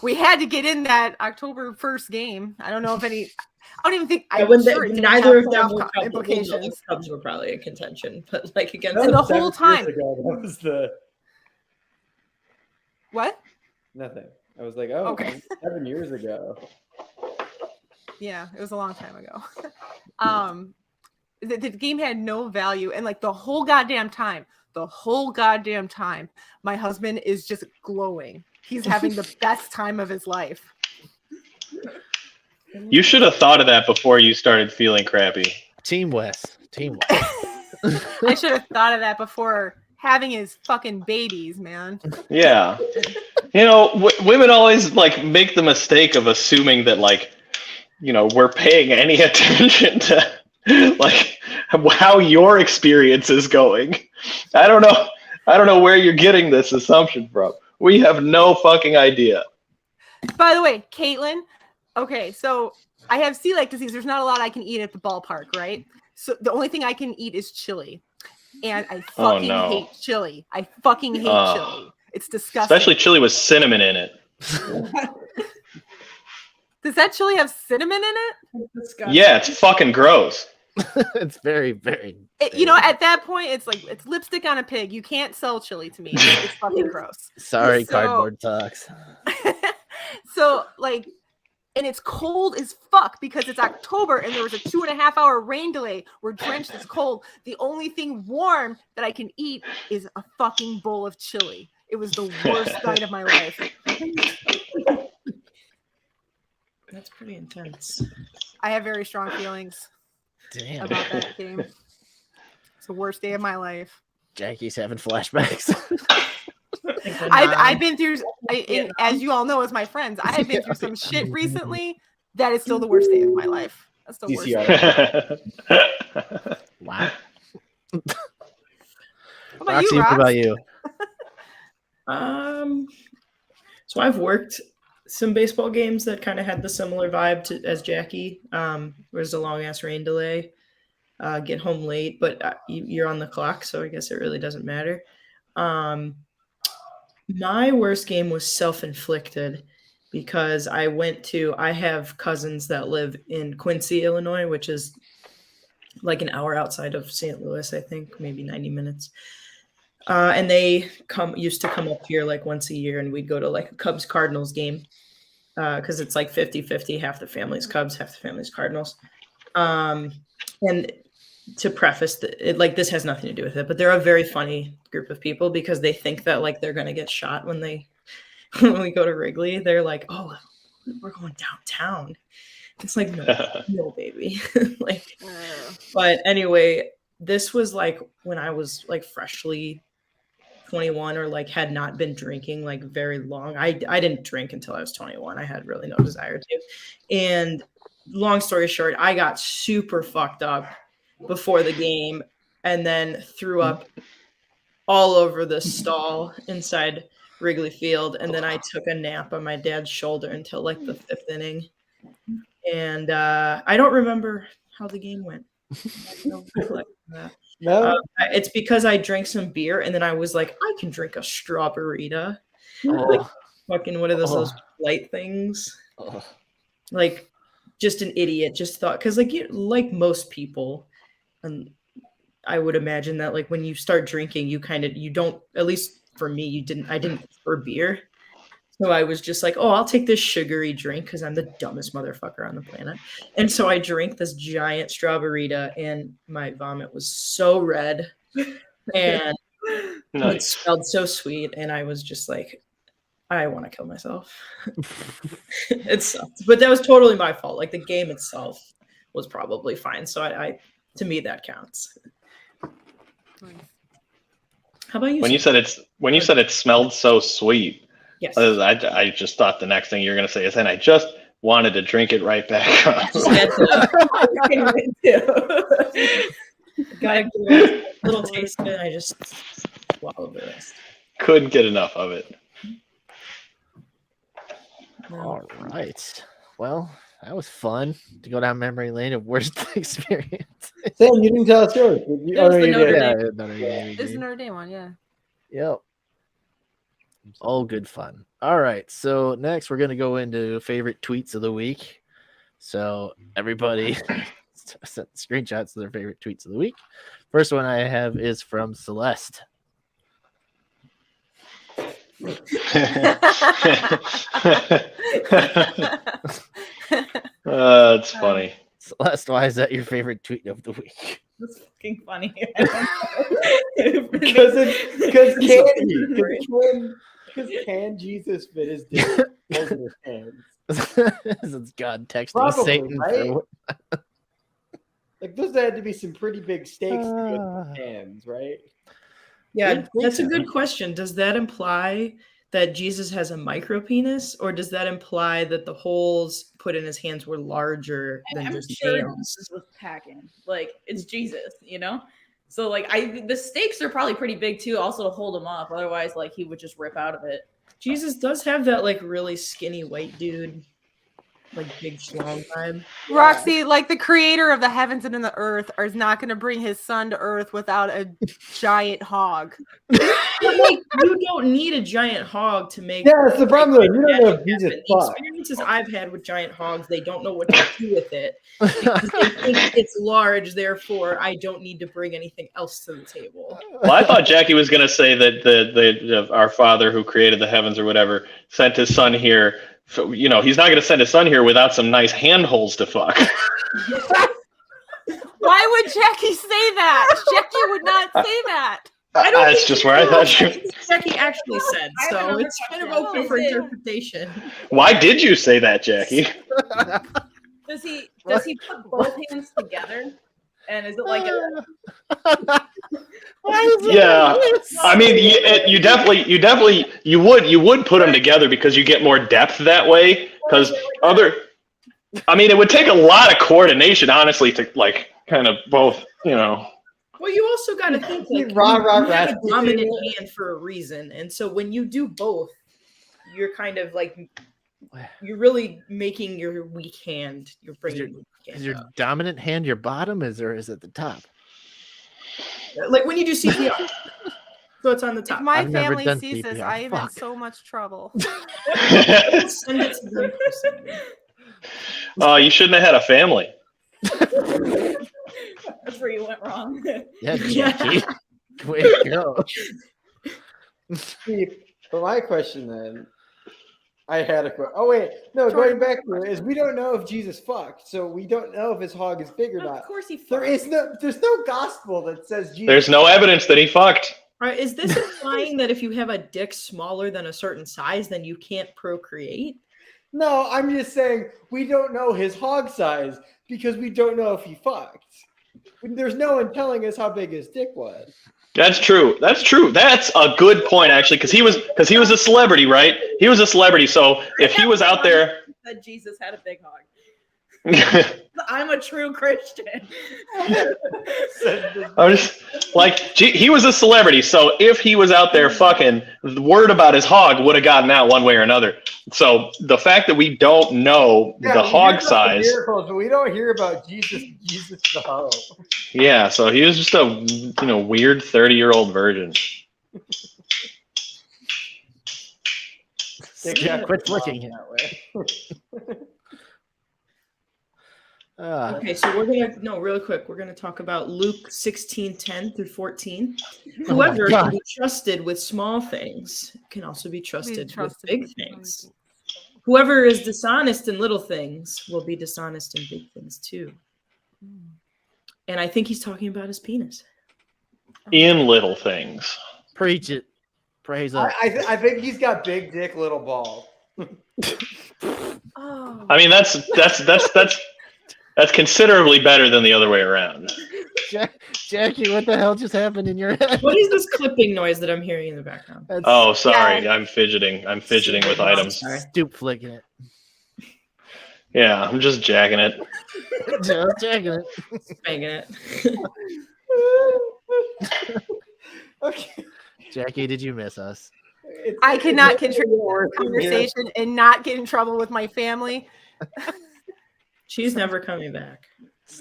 We had to get in that October 1st game. I don't know if any. I don't even think. Neither of them were implications. Cubs were probably a contention, but like against and the whole time. That was the what? Nothing. I was like, oh, okay. 7 years ago. Yeah, it was a long time ago. The game had no value, and like the whole goddamn time, my husband is just glowing. He's having the best time of his life. You should have thought of that before you started feeling crappy. Team West. I should have thought of that before having his fucking babies, man. Yeah. You know, women always like make the mistake of assuming that like, you know, we're paying any attention to like how your experience is going. I don't know where you're getting this assumption from. We have no fucking idea. By the way, Caitlin, okay, so I have celiac disease. There's not a lot I can eat at the ballpark, right? So the only thing I can eat is chili. And I fucking hate chili. I fucking hate chili. It's disgusting. Especially chili with cinnamon in it. Does that chili have cinnamon in it? Yeah, it's fucking gross. It's very, very. You know, at that point, it's like it's lipstick on a pig. You can't sell chili to me. It's fucking gross. Sorry, Cardboard Talks. So, like, and it's cold as fuck because it's October and there was a 2.5 hour rain delay. We're drenched, it's cold. The only thing warm that I can eat is a fucking bowl of chili. It was the worst night of my life. That's pretty intense. I have very strong feelings about that game. It's the worst day of my life. Jackie's having flashbacks. I've been through, as you all know, as my friends, I have been through some shit recently. That is still the worst day of my life. That's the worst day. Wow. What about you, Roxy, what Rox? about you? So I've worked some baseball games that kind of had the similar vibe as Jackie. There's a long ass rain delay. Get home late, but you're on the clock, so I guess it really doesn't matter. My worst game was self-inflicted because I have cousins that live in Quincy, Illinois, which is like an hour outside of St. Louis, I think, maybe 90 minutes. And they used to come up here like once a year, and we'd go to like a Cubs Cardinals game because it's like 50-50, half the family's Cubs, half the family's Cardinals. And to preface like this has nothing to do with it, but they're a very funny group of people because they think that like they're gonna get shot when we go to Wrigley. They're like, oh, we're going downtown. It's like no baby. Like, but anyway, this was like when I was like freshly 21 or like had not been drinking like very long. I didn't drink until I was 21. I had really no desire to. And long story short, I got super fucked up before the game and then threw up all over the stall inside Wrigley Field. And then I took a nap on my dad's shoulder until like the 5th inning. And I don't remember how the game went. No, It's because I drank some beer and then I was like, I can drink a strawberryta. Like fucking what are those light things? Like just an idiot just thought because like most people, and I would imagine that like when you start drinking, you don't, at least for me, I didn't prefer beer. So I was just like, oh, I'll take this sugary drink because I'm the dumbest motherfucker on the planet. And so I drank this giant strawberryta and my vomit was so red and it smelled so sweet. And I was just like, I want to kill myself. It sucked. But that was totally my fault. Like the game itself was probably fine. So I to me, that counts. How about you? When you said it smelled so sweet, yes. I just thought the next thing you're going to say is, and I just wanted to drink it right back up. Got a little taste of it. I just swallowed the rest. Couldn't get enough of it. All right. Well, that was fun to go down memory lane of worst experience. Sam, you didn't tell us yours. It was the Notre Dame. Notre Dame. This is Notre Dame one, yeah. Yep. All good fun. All right. So next we're gonna go into favorite tweets of the week. So everybody sent screenshots of their favorite tweets of the week. First one I have is from Celeste. It's funny. Celeste, why is that your favorite tweet of the week? That's fucking funny. Because can Jesus fit his dick in his hands? It's God texting Probably, Satan. right? Like those had to be some pretty big stakes to go in his hands, right? Yeah, that's a good question. Does that imply that Jesus has a micro penis, or does that imply that the holes put in his hands were larger than I'm just sure nails? Jesus was packing. Like it's Jesus, you know. So like the stakes are probably pretty big too, also to hold him up. Otherwise, like he would just rip out of it. Jesus does have that like really skinny white dude, like big schlong vibe. Roxy, like the creator of the heavens and the earth, is not going to bring his son to earth without a giant hog. But, like, you don't need a giant hog to make. Yeah, that's the problem. You don't know if Jesus The fucked. experiences I've had with giant hogs, they don't know what to do with it because they think it's large. Therefore, I don't need to bring anything else to the table. Well, I thought Jackie was going to say that the our Father who created the heavens or whatever sent his son here. You know, he's not going to send his son here without some nice handholds to fuck. Why would Jackie say that? Jackie would not say that. That's just where I thought you. Jackie actually said, so it's kind of open for interpretation. Why did you say that, Jackie? Does he put both hands together? And is it like a Yeah, I mean, you would put them together because you get more depth that way. Because it would take a lot of coordination, honestly, to like kind of both, you know. Well, you also got to think like you have a dominant hand for a reason, and so when you do both, you're kind of like you're really making your weak hand. You're bringing is your dominant hand your bottom, or is it the top? Like when you do CPR. So it's on the If top. my I've never family done sees this, CPR. I am in Fuck. so much trouble. Send it to them personally. Oh, you shouldn't have had a family. That's where you went wrong. Yeah, Jackie. Way to go. See, for my question then, I had a question. Oh wait, no, going back to it is we don't know if Jesus fucked, so we don't know if his hog is big or Of not. course he There's no gospel that says Jesus. There's no evidence that he fucked. All right, is this implying that if you have a dick smaller than a certain size, then you can't procreate? No, I'm just saying we don't know his hog size because we don't know if he fucked. There's no one telling us how big his dick was. That's true. That's true. That's a good point, actually, because he was a celebrity, right? He was a celebrity. So if he was out there, That Jesus had a big hog. I'm I'm a true Christian. just like he was a celebrity. So if he was out there fucking, the word about his hog would have gotten out one way or another. So the fact that we don't know Yeah, the we hear hog about the size, miracles, but we don't hear about Jesus the hog. yeah. So he was just a weird 30-year-old virgin. Yeah, quit flicking it. That way. Okay, so real quick, we're gonna talk about Luke 16:10 through 14. Oh my Whoever God. can be trusted with small things can also be trusted with big things. Whoever is dishonest in little things will be dishonest in big things too. And I think he's talking about his penis. In little things. Preach it. Praise up. I think he's got big dick, little ball. Oh. I mean, that's considerably better than the other way around. Jackie, what the hell just happened in your head? What is this clipping noise that I'm hearing in the background? That's Oh, sorry. I'm fidgeting. I'm fidgeting with items. Sorry. stoop flicking it. Yeah, I'm just jacking it. Just checking it. Banging it. Okay. Jackie, did you miss us? I cannot contribute to this conversation and not get in trouble with my family. She's never coming back.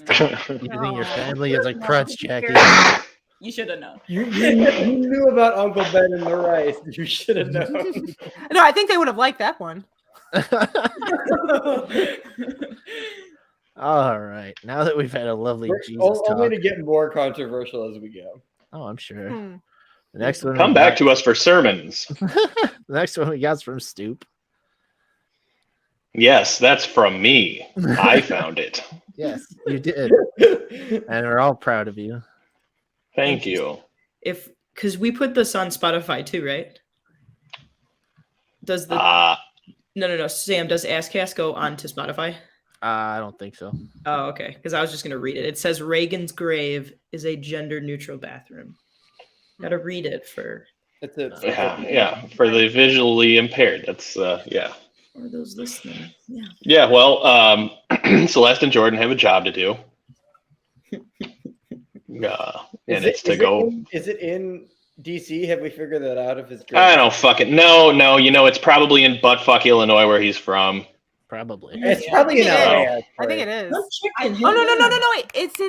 Using your family as a crutch, Jackie. You should have known. You knew about Uncle Ben and the rice. You should have known. No, I think they would have liked that one. All right. Now that we've had a lovely Jesus Only talk. to get more controversial as we go. Oh, I'm sure. Hmm. The next one. Come back to us for sermons. The next one we got is from Stoop. Yes, that's from me. I found it. Yes, you did. And we're all proud of you. Thank you. Because we put this on Spotify too, right? Does the no, Sam, does ASScast go on to Spotify? I don't think so. Oh, okay. Because I was just gonna read it. It says Reagan's grave is a gender-neutral bathroom. Gotta read it for That's it. Yeah. For the visually impaired. That's yeah. for those listening. Yeah. Yeah, well, Celeste and Jordan have a job to do. And it's to go. Is it in DC? Have we figured that out? If it's grave? I don't fucking no. It's probably in buttfuck Illinois where he's from. Probably. It's probably in It LA. is. I think it is. No chicken. Oh no! Wait. It's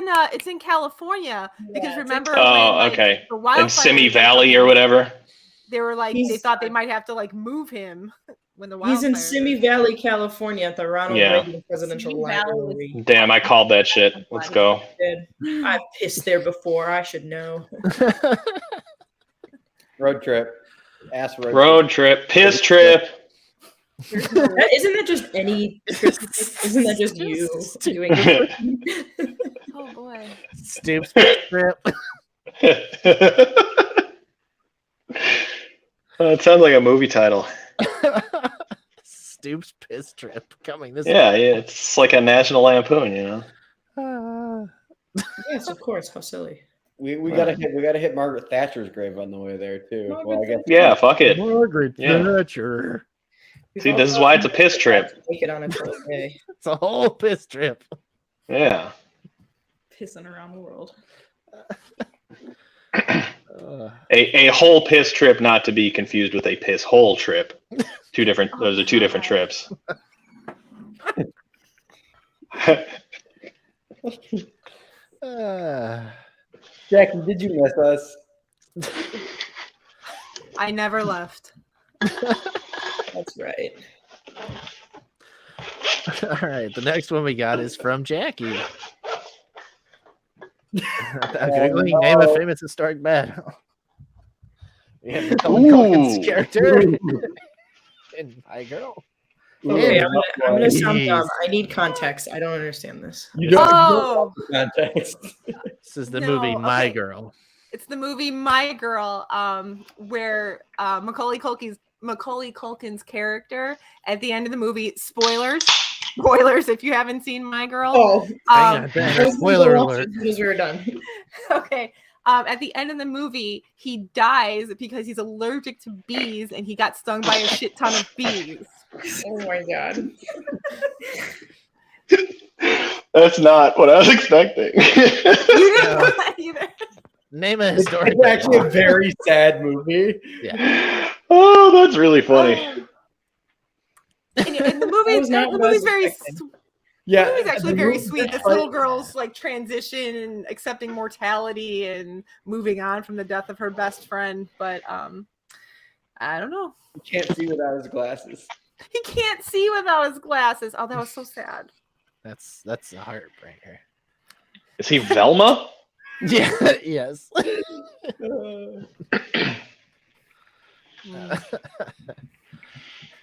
in California because Yeah, remember? Oh, when, okay. The In wildfires Simi were Valley or coming, whatever. They were like they thought they might have to like move him when the wildfires. He's in Simi Valley, California, at the Ronald Yeah. Reagan Presidential Simi Valley Library. Damn, I called that shit. Let's go. I've pissed there before. I should know. Road trip. Ass road. Road trip, piss trip. Isn't that just any trip? Isn't that just you doing it? Oh boy. Stoop's trip. It sounds like a movie title. Stoop's piss trip coming this Yeah, it's like a National Lampoon, you know. Yes, of course. How silly. We gotta hit Margaret Thatcher's grave on the way there too. Well, I guess Yeah, fuck it. Margaret Yeah. Thatcher. See, this is why it's a piss trip. Take it on a cold day. It's a whole piss trip. Yeah. Pissing around the world. A whole piss trip, not to be confused with a piss hole trip. Those are two different trips. Jackie, did you miss us? I never left. That's right. All right, the next one we got is from Jackie. Googling name a famous historic battle. We have Macaulay Culkin's Ooh. character in My Girl. Okay, And I'm gonna sound Jeez. dumb. I need context. I don't understand this. You don't Oh. know context. This is the No, movie My okay. Girl. It's the movie My Girl, where Macaulay Culkin's character at the end of the movie, spoilers if you haven't seen My Girl. Oh, Hang on, I was spoiler gonna watch alert. it as soon as we were done. Okay. At the end of the movie, he dies because he's allergic to bees and he got stung by a shit ton of bees. Oh my god. That's not what I was expecting. You didn't know that either. Name a It's historic actually a battle. very sad movie. Yeah. Oh, that's really funny. And the That movie, was not the what I movie's was very expecting. Yeah, the movie's actually the very movie- sweet. This little girl's like transition and accepting mortality and moving on from the death of her best friend. But I don't know. You can't see without his glasses. He can't see without his glasses. Oh, that was so sad. That's a heartbreaker. Is he Velma? Yeah, yes.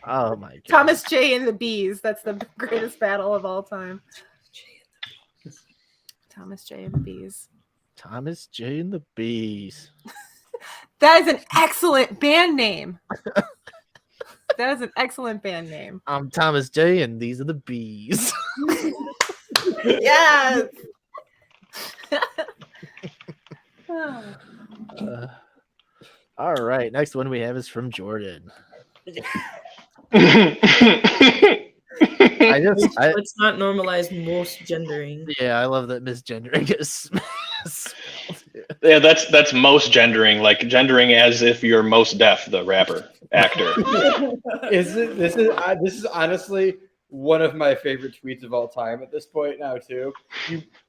Oh my god. Thomas J and the Bees. That's the greatest battle of all time. Thomas J and the Bees. Thomas J and the Bees. That is an excellent band name. That is an excellent band name. I'm Thomas J and these are the bees. Yes. All right, next one we have is from Jordan. Let's not normalize most gendering. Yeah, I love that misgendering is spelled. Yeah, that's most gendering, like gendering as if you're most deaf, the rapper actor. This is honestly one of my favorite tweets of all time at this point now too.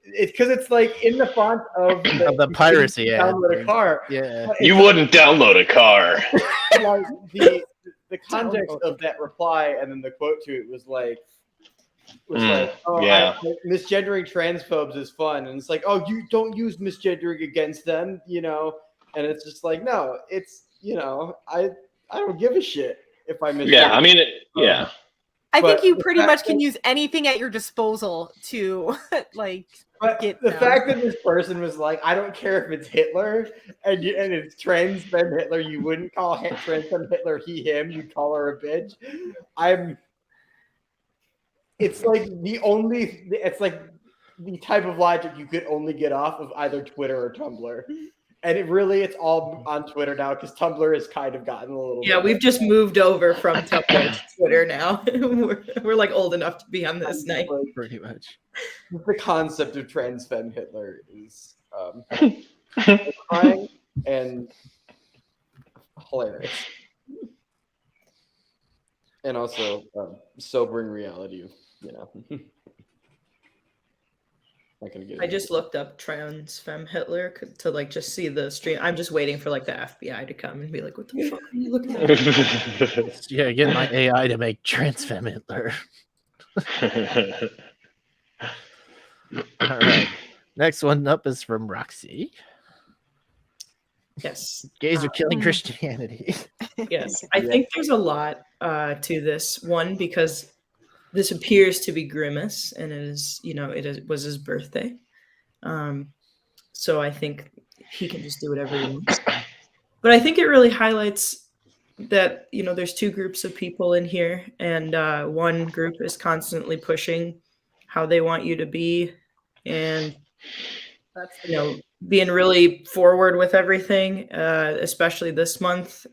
It's because it's like in the font of the piracy ad. download a car. Yeah. But You it's wouldn't download a car. like the context of that reply and then the quote to it was like oh, yeah. Misgendering transphobes is fun, and it's like, oh, you don't use misgendering against them, you know, and it's just like, no, it's, you know, I don't give a shit if I misgender. Yeah, I mean, yeah. I think But you the pretty fact much can that- use anything at your disposal to like But get the them. fact that this person was like, I don't care if it's Hitler and it's trans femme Hitler, you wouldn't call trans femme Hitler he, him, you'd call her a bitch. It's like it's like the type of logic you could only get off of either Twitter or Tumblr. And it's all on Twitter now because Tumblr has kind of gotten a little Yeah, bit- we've just moved over from Tumblr to Twitter now. we're like old enough to be on this night. like, Pretty much. the concept of trans femme Hitler is horrifying and hilarious. And also sobering reality of, you know. Not gonna get I just looked up trans femme Hitler to like just see the stream. I'm just waiting for like the FBI to come and be like, "What the fuck are you looking at?" Yeah, get my AI to make trans femme Hitler. All right. Next one up is from Roxy. Yes, Gays are killing Christianity. yes. I think there's a lot to this one because this appears to be Grimace, and it is, you know, was his birthday. So I think he can just do whatever he wants. But I think it really highlights that, you know, there's two groups of people in here, and one group is constantly pushing how they want you to be, and That's you know, being really forward with everything, especially this month.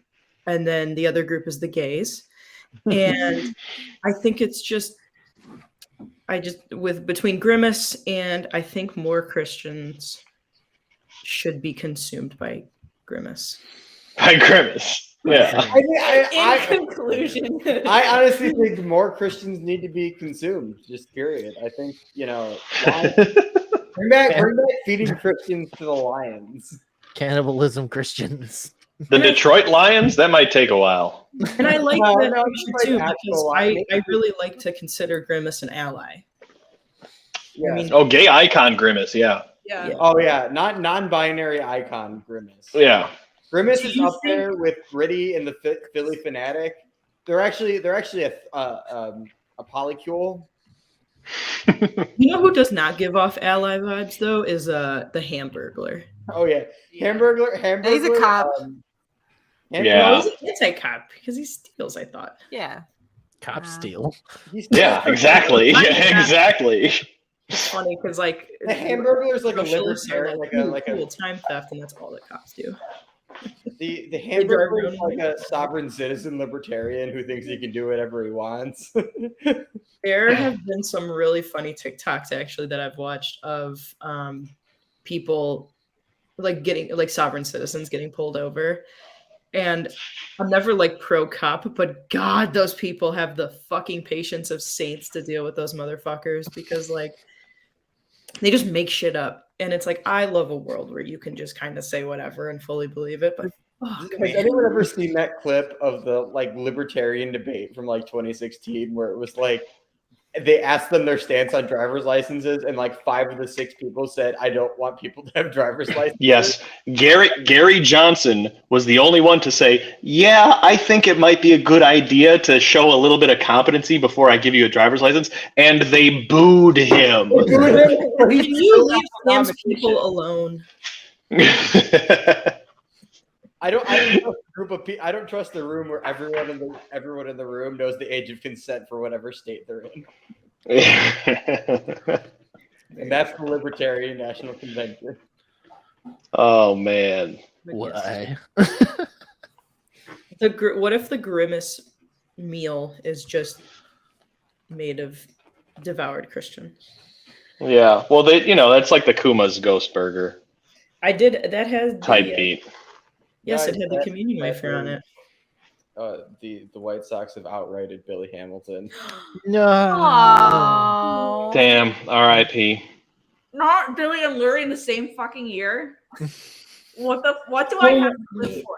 And then the other group is the gays. And I think it's just, between Grimace and I think more Christians should be consumed by Grimace. By Grimace. Yeah. In conclusion, I honestly think more Christians need to be consumed. Just period. I think, you know, bring back feeding Christians to the lions. Cannibalism Christians. The Detroit Lions, that might take a while. And I like No, that no, picture it's too like because actual I really like to consider Grimace an ally. Yeah. I mean, Oh, gay icon Grimace, yeah. Yeah. Yeah. Oh yeah, not non-binary icon Grimace. Yeah. Grimace Do is you up there with Gritty and the Philly Fanatic. They're actually a polycule. You know who does not give off ally vibes though is the Hamburglar. Oh yeah, Hamburglar. He's a cop. Yeah. Well, he's an anti-cop because he steals. I thought. Yeah. Cop Wow. steal. Yeah, exactly. Exactly. It's funny because like The Hamburglar is like a socialists are libertarian, like like cool a time theft, and that's all that cops do. the drive Hamburglar is around like a sovereign citizen libertarian who thinks he can do whatever he wants. There have been some really funny TikToks actually that I've watched of people like getting like sovereign citizens getting pulled over. And I'm never like pro cop, but God, those people have the fucking patience of saints to deal with those motherfuckers because like they just make shit up. And it's like, I love a world where you can just kind of say whatever and fully believe it. But fuck, Has man. anyone ever seen that clip of the like libertarian debate from like 2016 where it was like they asked them their stance on driver's licenses and like 5 of the 6 people said, I don't want people to have driver's licenses? Yes. Gary Johnson was the only one to say, yeah, I think it might be a good idea to show a little bit of competency before I give you a driver's license. And they booed him. Can you leave Sam's people alone? I don't trust a group of people. I don't trust the room where everyone in the room knows the age of consent for whatever state they're in. And that's the Libertarian National Convention. Oh man. Why? What if the Grimace meal is just made of devoured Christian? Yeah. Well, that's like the Kuma's Ghost Burger I did. That has type the, beat. yes, it Yeah, had the that- communion wafer on it. The White Sox have outrighted Billy Hamilton. No. Oh. Damn. R.I.P. Not Billy and Lurie in the same fucking year. What do I have to live for?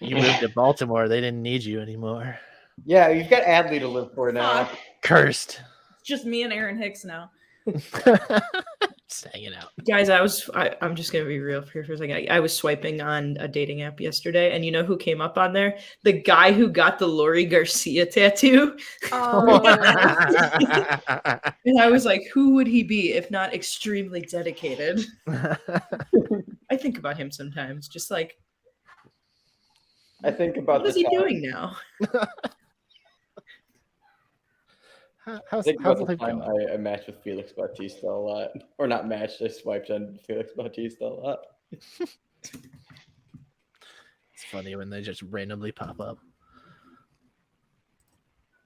You moved to Baltimore. They didn't need you anymore. Yeah, you've got Adley to live for now. Fuck. Cursed. It's just me and Aaron Hicks now. Just hanging out. Guys, I'm just gonna be real here for a second. I was swiping on a dating app yesterday, and you know who came up on there? The guy who got the Lori Garcia tattoo. Oh. And I was like, who would he be if not extremely dedicated? I think about him sometimes, just like, I think about what is the he time- doing now? How's Think about the life time going? I matched with Felix Bautista a lot. Or not matched, I swiped on Felix Bautista a lot. It's funny when they just randomly pop up.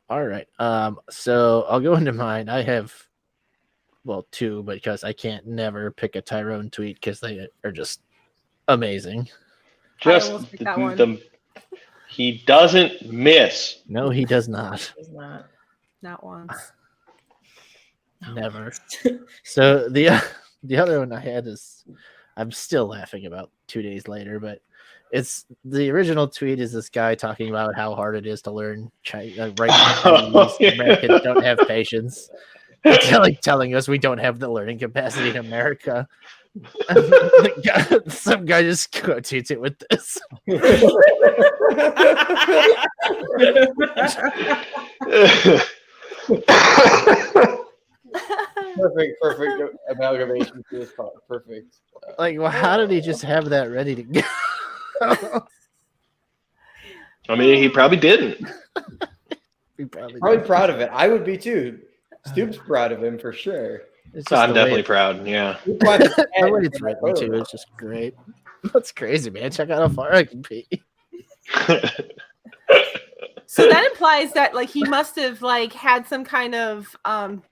All right. So I'll go into mine. I have, well, 2 because I can't never pick a Tyrone tweet because they are just amazing. Just almost picked that one. he doesn't miss. No, he does not. It's not. Not once. Never. So the other one I had is I'm still laughing about 2 days later, but it's the original tweet is this guy talking about how hard it is to learn Chinese. Oh, yeah. Americans don't have patience. Telling us we don't have the learning capacity in America. Some guy just quotes it with this. Perfect amalgamation to this part. Perfect. Like, well, how did he just have that ready to go? I mean, he probably didn't. He probably Probably did. proud of it. I would be too. Stoop's proud of him for sure. It's So just I'm the way definitely proud. Yeah. Stoop wants his the head way it's in written that too photo. is just great. That's crazy, man. Check out how far I can be. So that implies that like he must have like had some kind of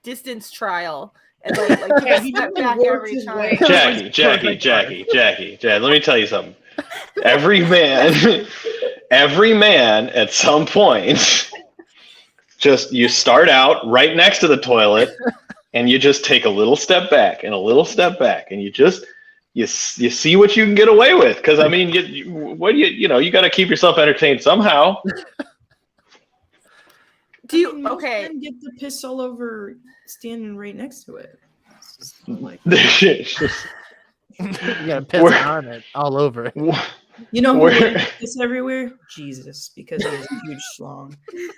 distance trial and like Yeah, he he stepped really back worked every his time. way. Jackie, let me tell you something. Every man at some point, just you start out right next to the toilet and you just take a little step back and a little step back and you you see what you can get away with. Because I mean, you got to keep yourself entertained somehow. Do you Most okay? men get the piss all over standing right next to it. It's just like, You gotta piss Where- on it all over it. you know who Where- would piss everywhere? Jesus, because he has a huge schlong. He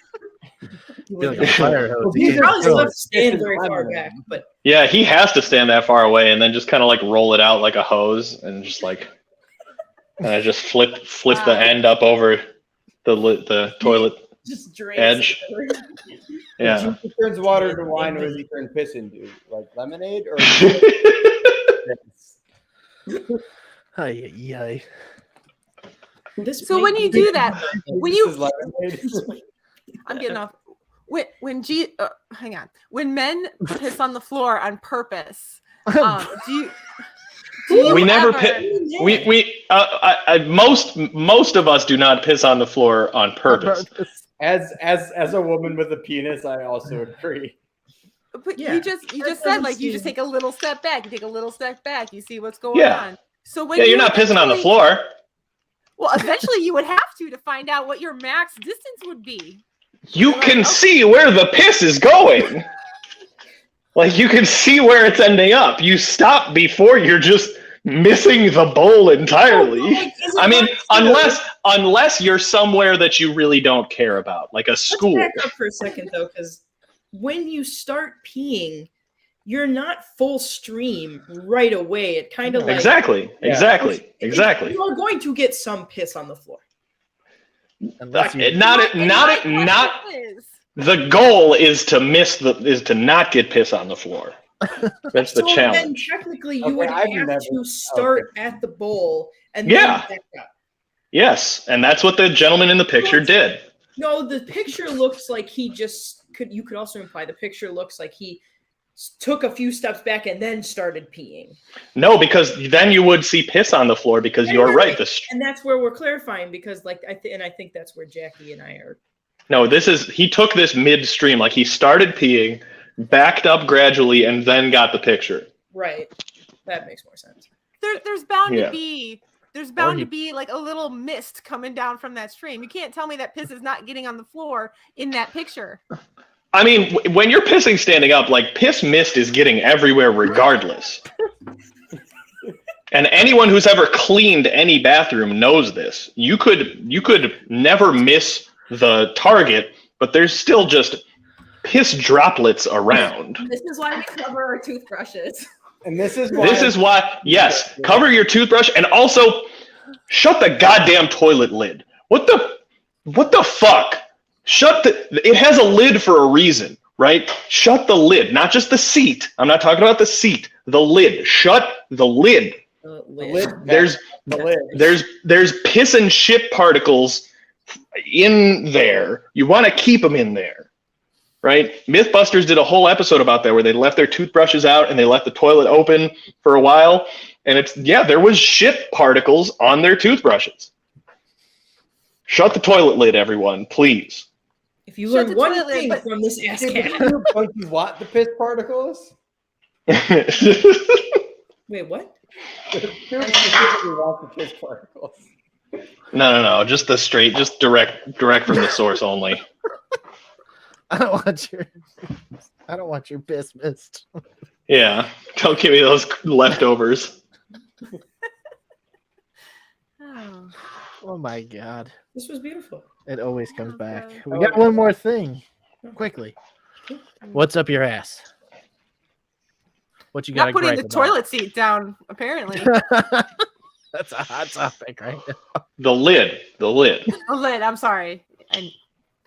Be like a wouldn't- fire hose. Well, You these can't probably control still have it. to stand It's very far lemon. back, but Yeah, he has to stand that far away and then just kind of like roll it out like a hose and just like, and I just flip the end up over the toilet Just drains edge. it. Yeah. He turns water to wine, or does he turn piss into like lemonade or? Ay, ay, ay. this So might when you be- do that, when This you is lemonade. I'm getting off. Hang on. When men piss on the floor on purpose, do you We never ever- most of us do not piss on the floor on purpose. As a woman with a penis, I also agree. But Yeah. you just said doesn't like you just seem- take a little step back. You take a little step back. You see what's going Yeah. on. So when Yeah, you're not pissing on the eventually- floor. Well, eventually you would have to find out what your max distance would be. You Right, can okay. see where the piss is going. Like you can see where it's ending up. You stop before you're just missing the bowl entirely. Like, is it I mean, not- unless you're somewhere that you really don't care about, like a school. Let's back up for a second though, because when you start peeing, you're not full stream right away. It kind of like Exactly. Yeah. Exactly. Exactly. You are going to get some piss on the floor. Unless you, Not My question is, the goal is to not get piss on the floor. That's the So then challenge. technically you Okay, would I've have never- to start at the bowl and Yeah. then back up. Yes, and that's what the gentleman in the picture did. No, the picture looks like he just could. You could also imply the picture looks like he took a few steps back and then started peeing. No, because then you would see piss on the floor because Yeah, you're you're right. right. And that's where we're clarifying because, like, I think that's where Jackie and I are. No, he took this midstream. Like he started peeing, backed up gradually, and then got the picture. Right. That makes more sense. there's bound Yeah. to be bound he- to be like a little mist coming down from that stream. You can't tell me that piss is not getting on the floor in that picture. I mean, when you're pissing standing up, like piss mist is getting everywhere regardless. And anyone who's ever cleaned any bathroom knows this. You could never miss the target, but there's still just piss droplets around. This is why we cover our toothbrushes. And this is why. This is why, yes, cover your toothbrush and also shut the goddamn toilet lid. What the fuck? It has a lid for a reason, right? Shut the lid, not just the seat. I'm not talking about the seat, the lid. Shut the lid. The lid. There's The lid. there's piss and shit particles in there. You want to keep them in there. Right? Mythbusters did a whole episode about that where they left their toothbrushes out and they left the toilet open for a while. And there was shit particles on their toothbrushes. Shut the toilet lid, everyone, please. If you Shut learn the one toilet lid, thing but- from this ass cat. Don't you want the piss particles? Wait, what? You specifically want the piss particles. No. Just direct from the source only. I don't want your piss mist. Yeah. Don't give me those leftovers. Oh. Oh my god. This was beautiful. It always comes back. Okay. We got one more thing. Quickly. What's up your ass? What you got? Not putting the toilet seat down, apparently. That's a hot topic, right? The lid. The lid, I'm sorry.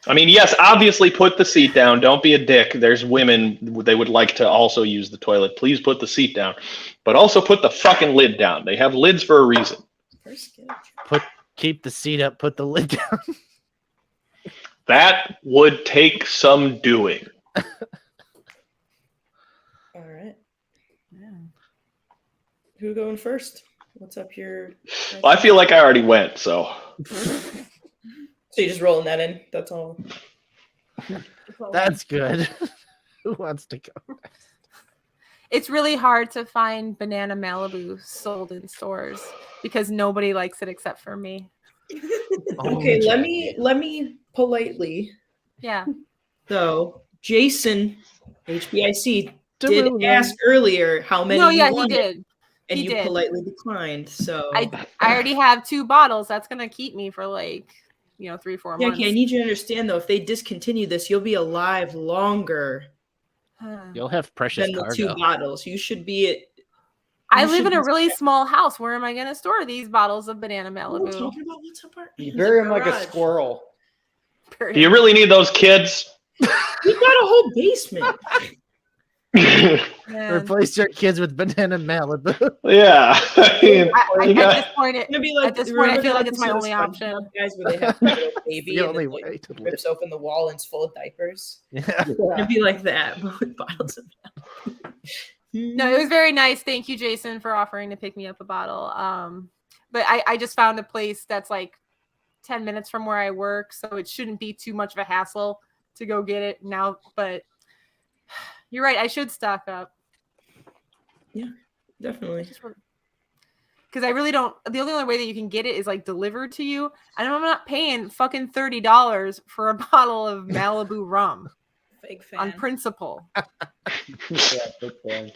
I mean, yes, obviously put the seat down. Don't be a dick. There's women, they would like to also use the toilet. Please put the seat down. But also put the fucking lid down. They have lids for a reason. Keep the seat up, put the lid down. That would take some doing. All right. Yeah. Who going first? What's up your? Well, I feel like I already went, so. So you're just rolling that in. That's all. That's good. Who wants to go? It's really hard to find banana Malibu sold in stores because nobody likes it except for me. Okay, Only let me politely. Yeah. So Jason, HBIC, did Derulo. ask earlier how many No, you yeah, he wanted, did. and He you did. politely declined. So I already have 2 bottles. That's gonna keep me for like 3-4 yeah, months. okay, I need you to understand though, if they discontinue this, you'll be alive longer You'll have precious than the 2 cargo. bottles. You should be at. I you live should in a be- really small house. Where am I gonna store these bottles of banana We're Malibu? talking about what's up our You in bury the him like a garage. squirrel. Do you really need those kids? We got a whole basement. Man. Replace your kids with banana Malibu. Yeah. I mean, I, you got- at this point, It's gonna be like at this point, I remember feel that like it's my episode of only SpongeBob, option. guys, where they have the little baby the and only then, like, way to live. rips open the wall and it's full of diapers. Yeah. It's gonna be like that, but with bottles of milk. No, it was very nice. Thank you, Jason, for offering to pick me up a bottle. But I just found a place that's like 10 minutes from where I work, so it shouldn't be too much of a hassle to go get it now. But you're right, I should stock up. Definitely. Because I really don't. The only other way that you can get it is like delivered to you, and I'm not paying fucking $30 for a bottle of Malibu rum Fake on fan. principle. Yeah, big fan.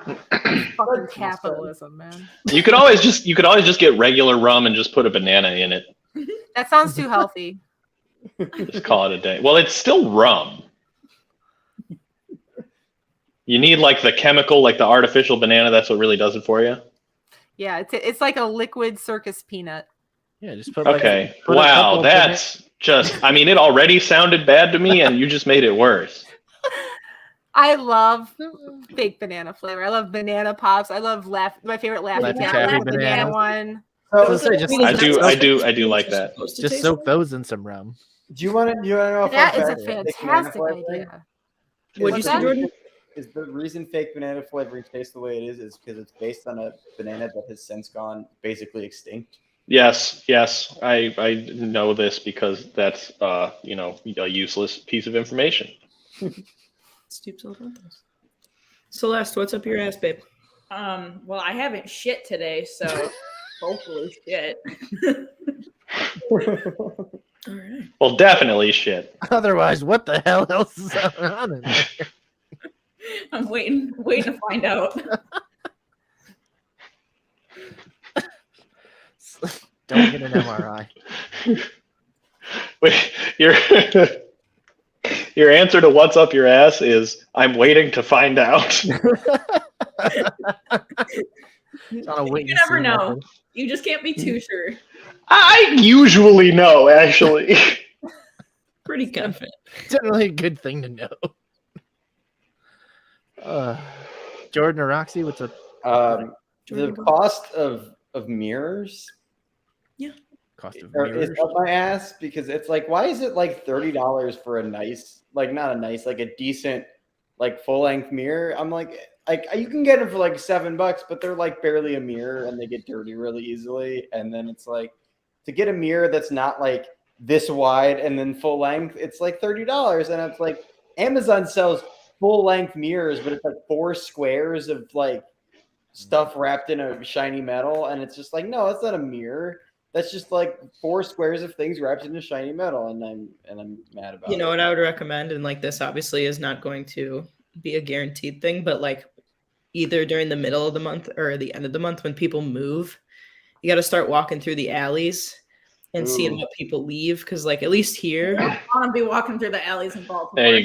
Fucking capitalism, man. you could always just get regular rum and just put a banana in it. That sounds too healthy. Just call it a day. Well, it's still rum. You need like the chemical, like the artificial banana. That's what really does it for you. Yeah, it's like a liquid circus peanut. Yeah, just put Okay. put a Wow, couple of that's just. I mean, it already sounded bad to me, and you just made it worse. I love fake banana flavor. I love banana pops. I love my favorite Laffy Laffy Taffy Taffy banana bananas. one. So say just I do like that. just soak those in some rum. Do you want to know? a That fun is a fact about fake banana fantastic flavoring? idea. What'd you say, that? Jordan? Is the reason fake banana flavoring tastes the way it is because it's based on a banana that has since gone basically extinct? Yes, I know this because that's a useless piece of information. Stoops over. Celeste, what's up your ass, babe? Well, I haven't shit today, so hopefully shit. All right. Well, definitely shit. Otherwise, what the hell else is on in there? I'm waiting to find out. Don't get an MRI. Wait, your answer to what's up your ass is I'm waiting to find out. It's on a wait You and never see know. method. You just can't be too sure. I usually know, actually. Pretty confident. Generally a good thing to know. Jordan or Roxy, what's up? The Jordan, go. cost of mirrors Cost of is mirrors. up my ass because it's like, why is it like $30 for a nice, like not a nice, like a decent, like full length mirror? I'm like you can get them for like $7, but they're like barely a mirror and they get dirty really easily. And then it's like to get a mirror that's not like this wide and then full length, it's like $30. And it's like Amazon sells full length mirrors, but it's like 4 squares of like stuff wrapped in a shiny metal. And it's just like, no, that's not a mirror. That's just like 4 squares of things wrapped in a shiny metal. And I'm mad about it. You know what I would recommend, and like this obviously is not going to be a guaranteed thing, but like either during the middle of the month or the end of the month when people move, you got to start walking through the alleys and seeing Ooh. what people leave, because like at least here, I want to be walking through the alleys in Baltimore. There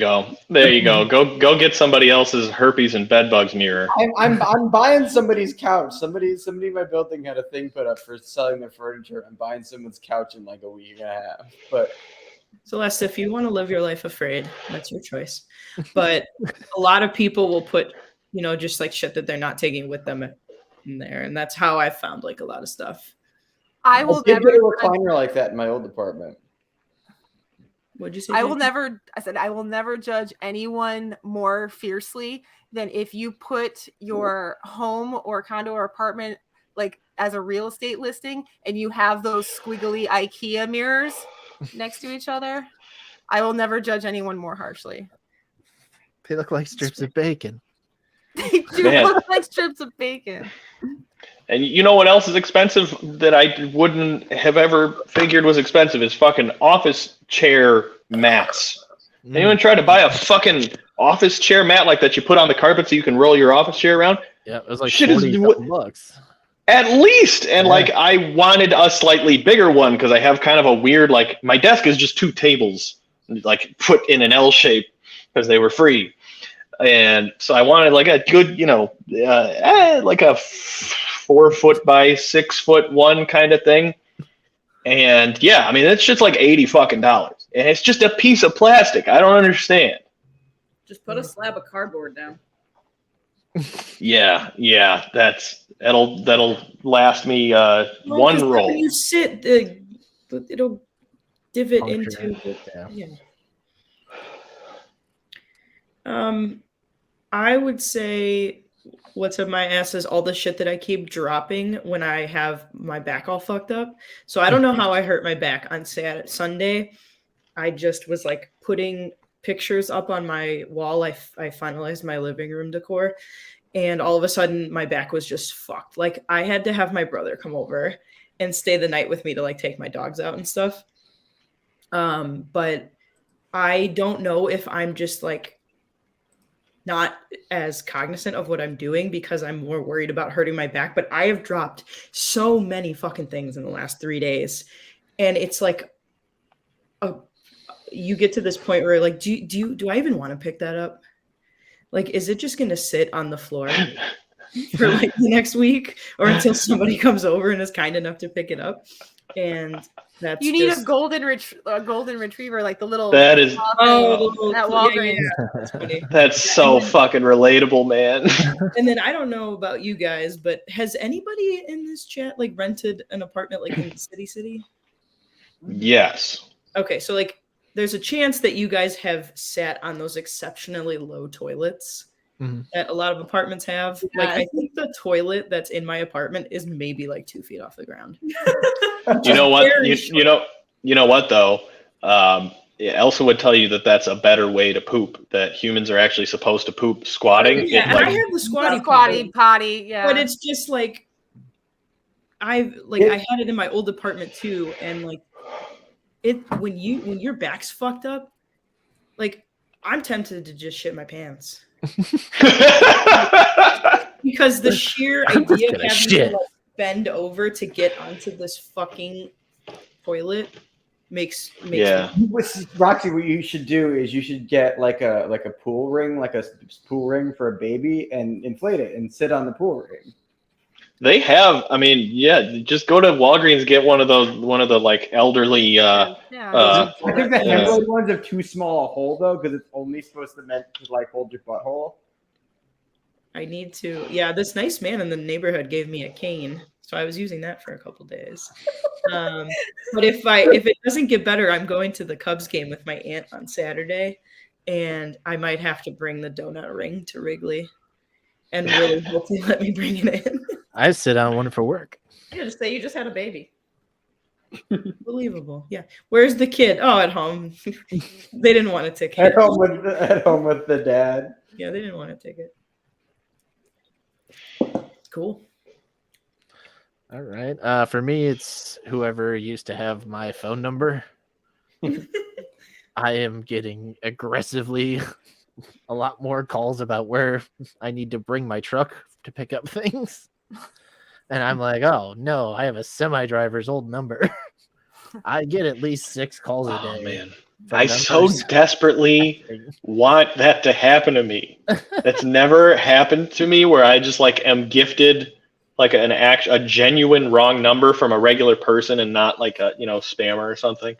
you go. Go get somebody else's herpes and bedbugs mirror. I'm buying somebody's couch. Somebody in my building had a thing put up for selling their furniture. I'm buying someone's couch in like a week and a half. But Celeste, if you want to live your life afraid, that's your choice. But a lot of people will put, just like shit that they're not taking with them in there, and that's how I found like a lot of stuff. I will did never. get a recliner like that in my old apartment. What'd you say? I will Jake? never. I said I will never judge anyone more fiercely than if you put your home or condo or apartment like as a real estate listing and you have those squiggly IKEA mirrors next to each other. I will never judge anyone more harshly. They look like strips of bacon. They do Man. look like strips of bacon. And you know what else is expensive that I wouldn't have ever figured was expensive is fucking office chair mats. Anyone try to buy a fucking office chair mat like that you put on the carpet so you can roll your office chair around? Yeah, it was like Shit is $40. At least. And Yeah. like I wanted a slightly bigger one because I have kind of a weird, like my desk is just 2 tables like put in an L shape because they were free. And so I wanted like a good, like a 4 foot by 6 foot one kind of thing. And yeah, I mean, it's just like $80 fucking. And it's just a piece of plastic. I don't understand. Just put a slab of cardboard down. Yeah, that'll last me Well, 'cause one roll. When you sit, it'll divot Puncture into it, the. yeah. I would say what's up my ass is all the shit that I keep dropping when I have my back all fucked up. So I don't know how I hurt my back on Sunday. I just was like putting pictures up on my wall. I finalized my living room decor, and all of a sudden my back was just fucked. Like I had to have my brother come over and stay the night with me to like take my dogs out and stuff. But I don't know if I'm just like not as cognizant of what I'm doing because I'm more worried about hurting my back. But I have dropped so many fucking things in the last 3 days, and it's like you get to this point where like, do I even want to pick that up? Like, is it just gonna sit on the floor for like the next week or until somebody comes over and is kind enough to pick it up? And that's You need just, a golden retriever, like the little. That is At Walgreens. that's funny. that's so fucking relatable, man. And then I don't know about you guys, but has anybody in this chat like rented an apartment like in City? Yes. Okay, so like there's a chance that you guys have sat on those exceptionally low toilets that a lot of apartments have. Like I think the toilet that's in my apartment is maybe like 2 feet off the ground. You know what? Very You know what though? Elsa would tell you that that's a better way to poop. That humans are actually supposed to poop squatting. Yeah, and I Like, have the squatty potty, yeah. but it's just like I had it in my old apartment too, and like when your back's fucked up, like I'm tempted to just shit my pants because the sheer idea of having to like bend over to get onto this fucking toilet makes Yeah. Roxy, what you should do is you should get like a pool ring, like a pool ring for a baby, and inflate it and sit on the pool ring. They have. I mean, yeah. Just go to Walgreens, get one of the like elderly. I think the handmade ones have too small a hole though, because it's only supposed to meant to like hold your butthole. I need to. Yeah, this nice man in the neighborhood gave me a cane, so I was using that for a couple days. But if it doesn't get better, I'm going to the Cubs game with my aunt on Saturday, and I might have to bring the donut ring to Wrigley, and really hope they let me bring it in. I sit on one for work. Yeah, just say you just had a baby. Unbelievable. Yeah. Where's the kid? Oh, at home. They didn't want a ticket. At home with the dad. Yeah, they didn't want a ticket. Cool. All right. For me, it's whoever used to have my phone number. I am getting aggressively a lot more calls about where I need to bring my truck to pick up things. And I'm like, oh, no, I have a semi-driver's old number. I get at least 6 calls a day. Oh, man. I so desperately want that to happen to me. That's never happened to me where I just like am gifted like a genuine wrong number from a regular person and not like a spammer or something.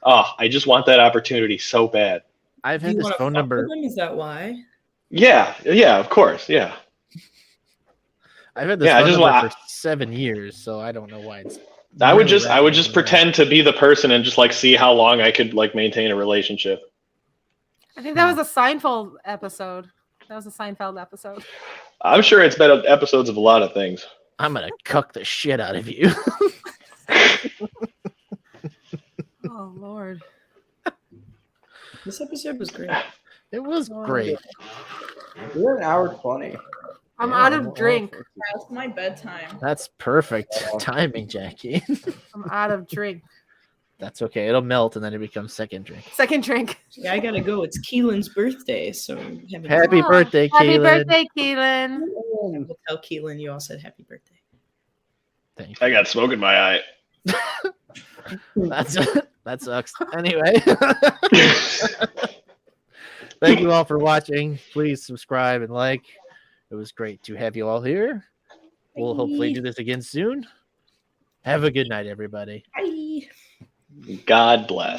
Oh, I just want that opportunity so bad. I've had this phone number. Is that why? Yeah, of course, yeah. I've had this phone number for 7 years, so I don't know why it's. I would just pretend to be the person and just like see how long I could like maintain a relationship. I think that was a Seinfeld episode. I'm sure it's been episodes of a lot of things. I'm gonna cuck the shit out of you. Oh Lord. This episode was great. It was great. We're an hour 20. I'm Yeah, out I'm all of drink. for it. That's my bedtime. That's perfect timing, Jackie. I'm out of drink. That's okay. It'll melt and then it becomes second drink. Second drink. Yeah, I gotta go. It's Keelan's birthday, so Happy Oh, birthday, Happy Keelan. birthday, Keelan. We'll tell Keelan you all said happy birthday. Thank I you. got smoke in my eye. That sucks. Anyway. Thank you all for watching. Please subscribe and like. It was great to have you all here. We'll hopefully do this again soon. Have a good night, everybody. Bye. God bless.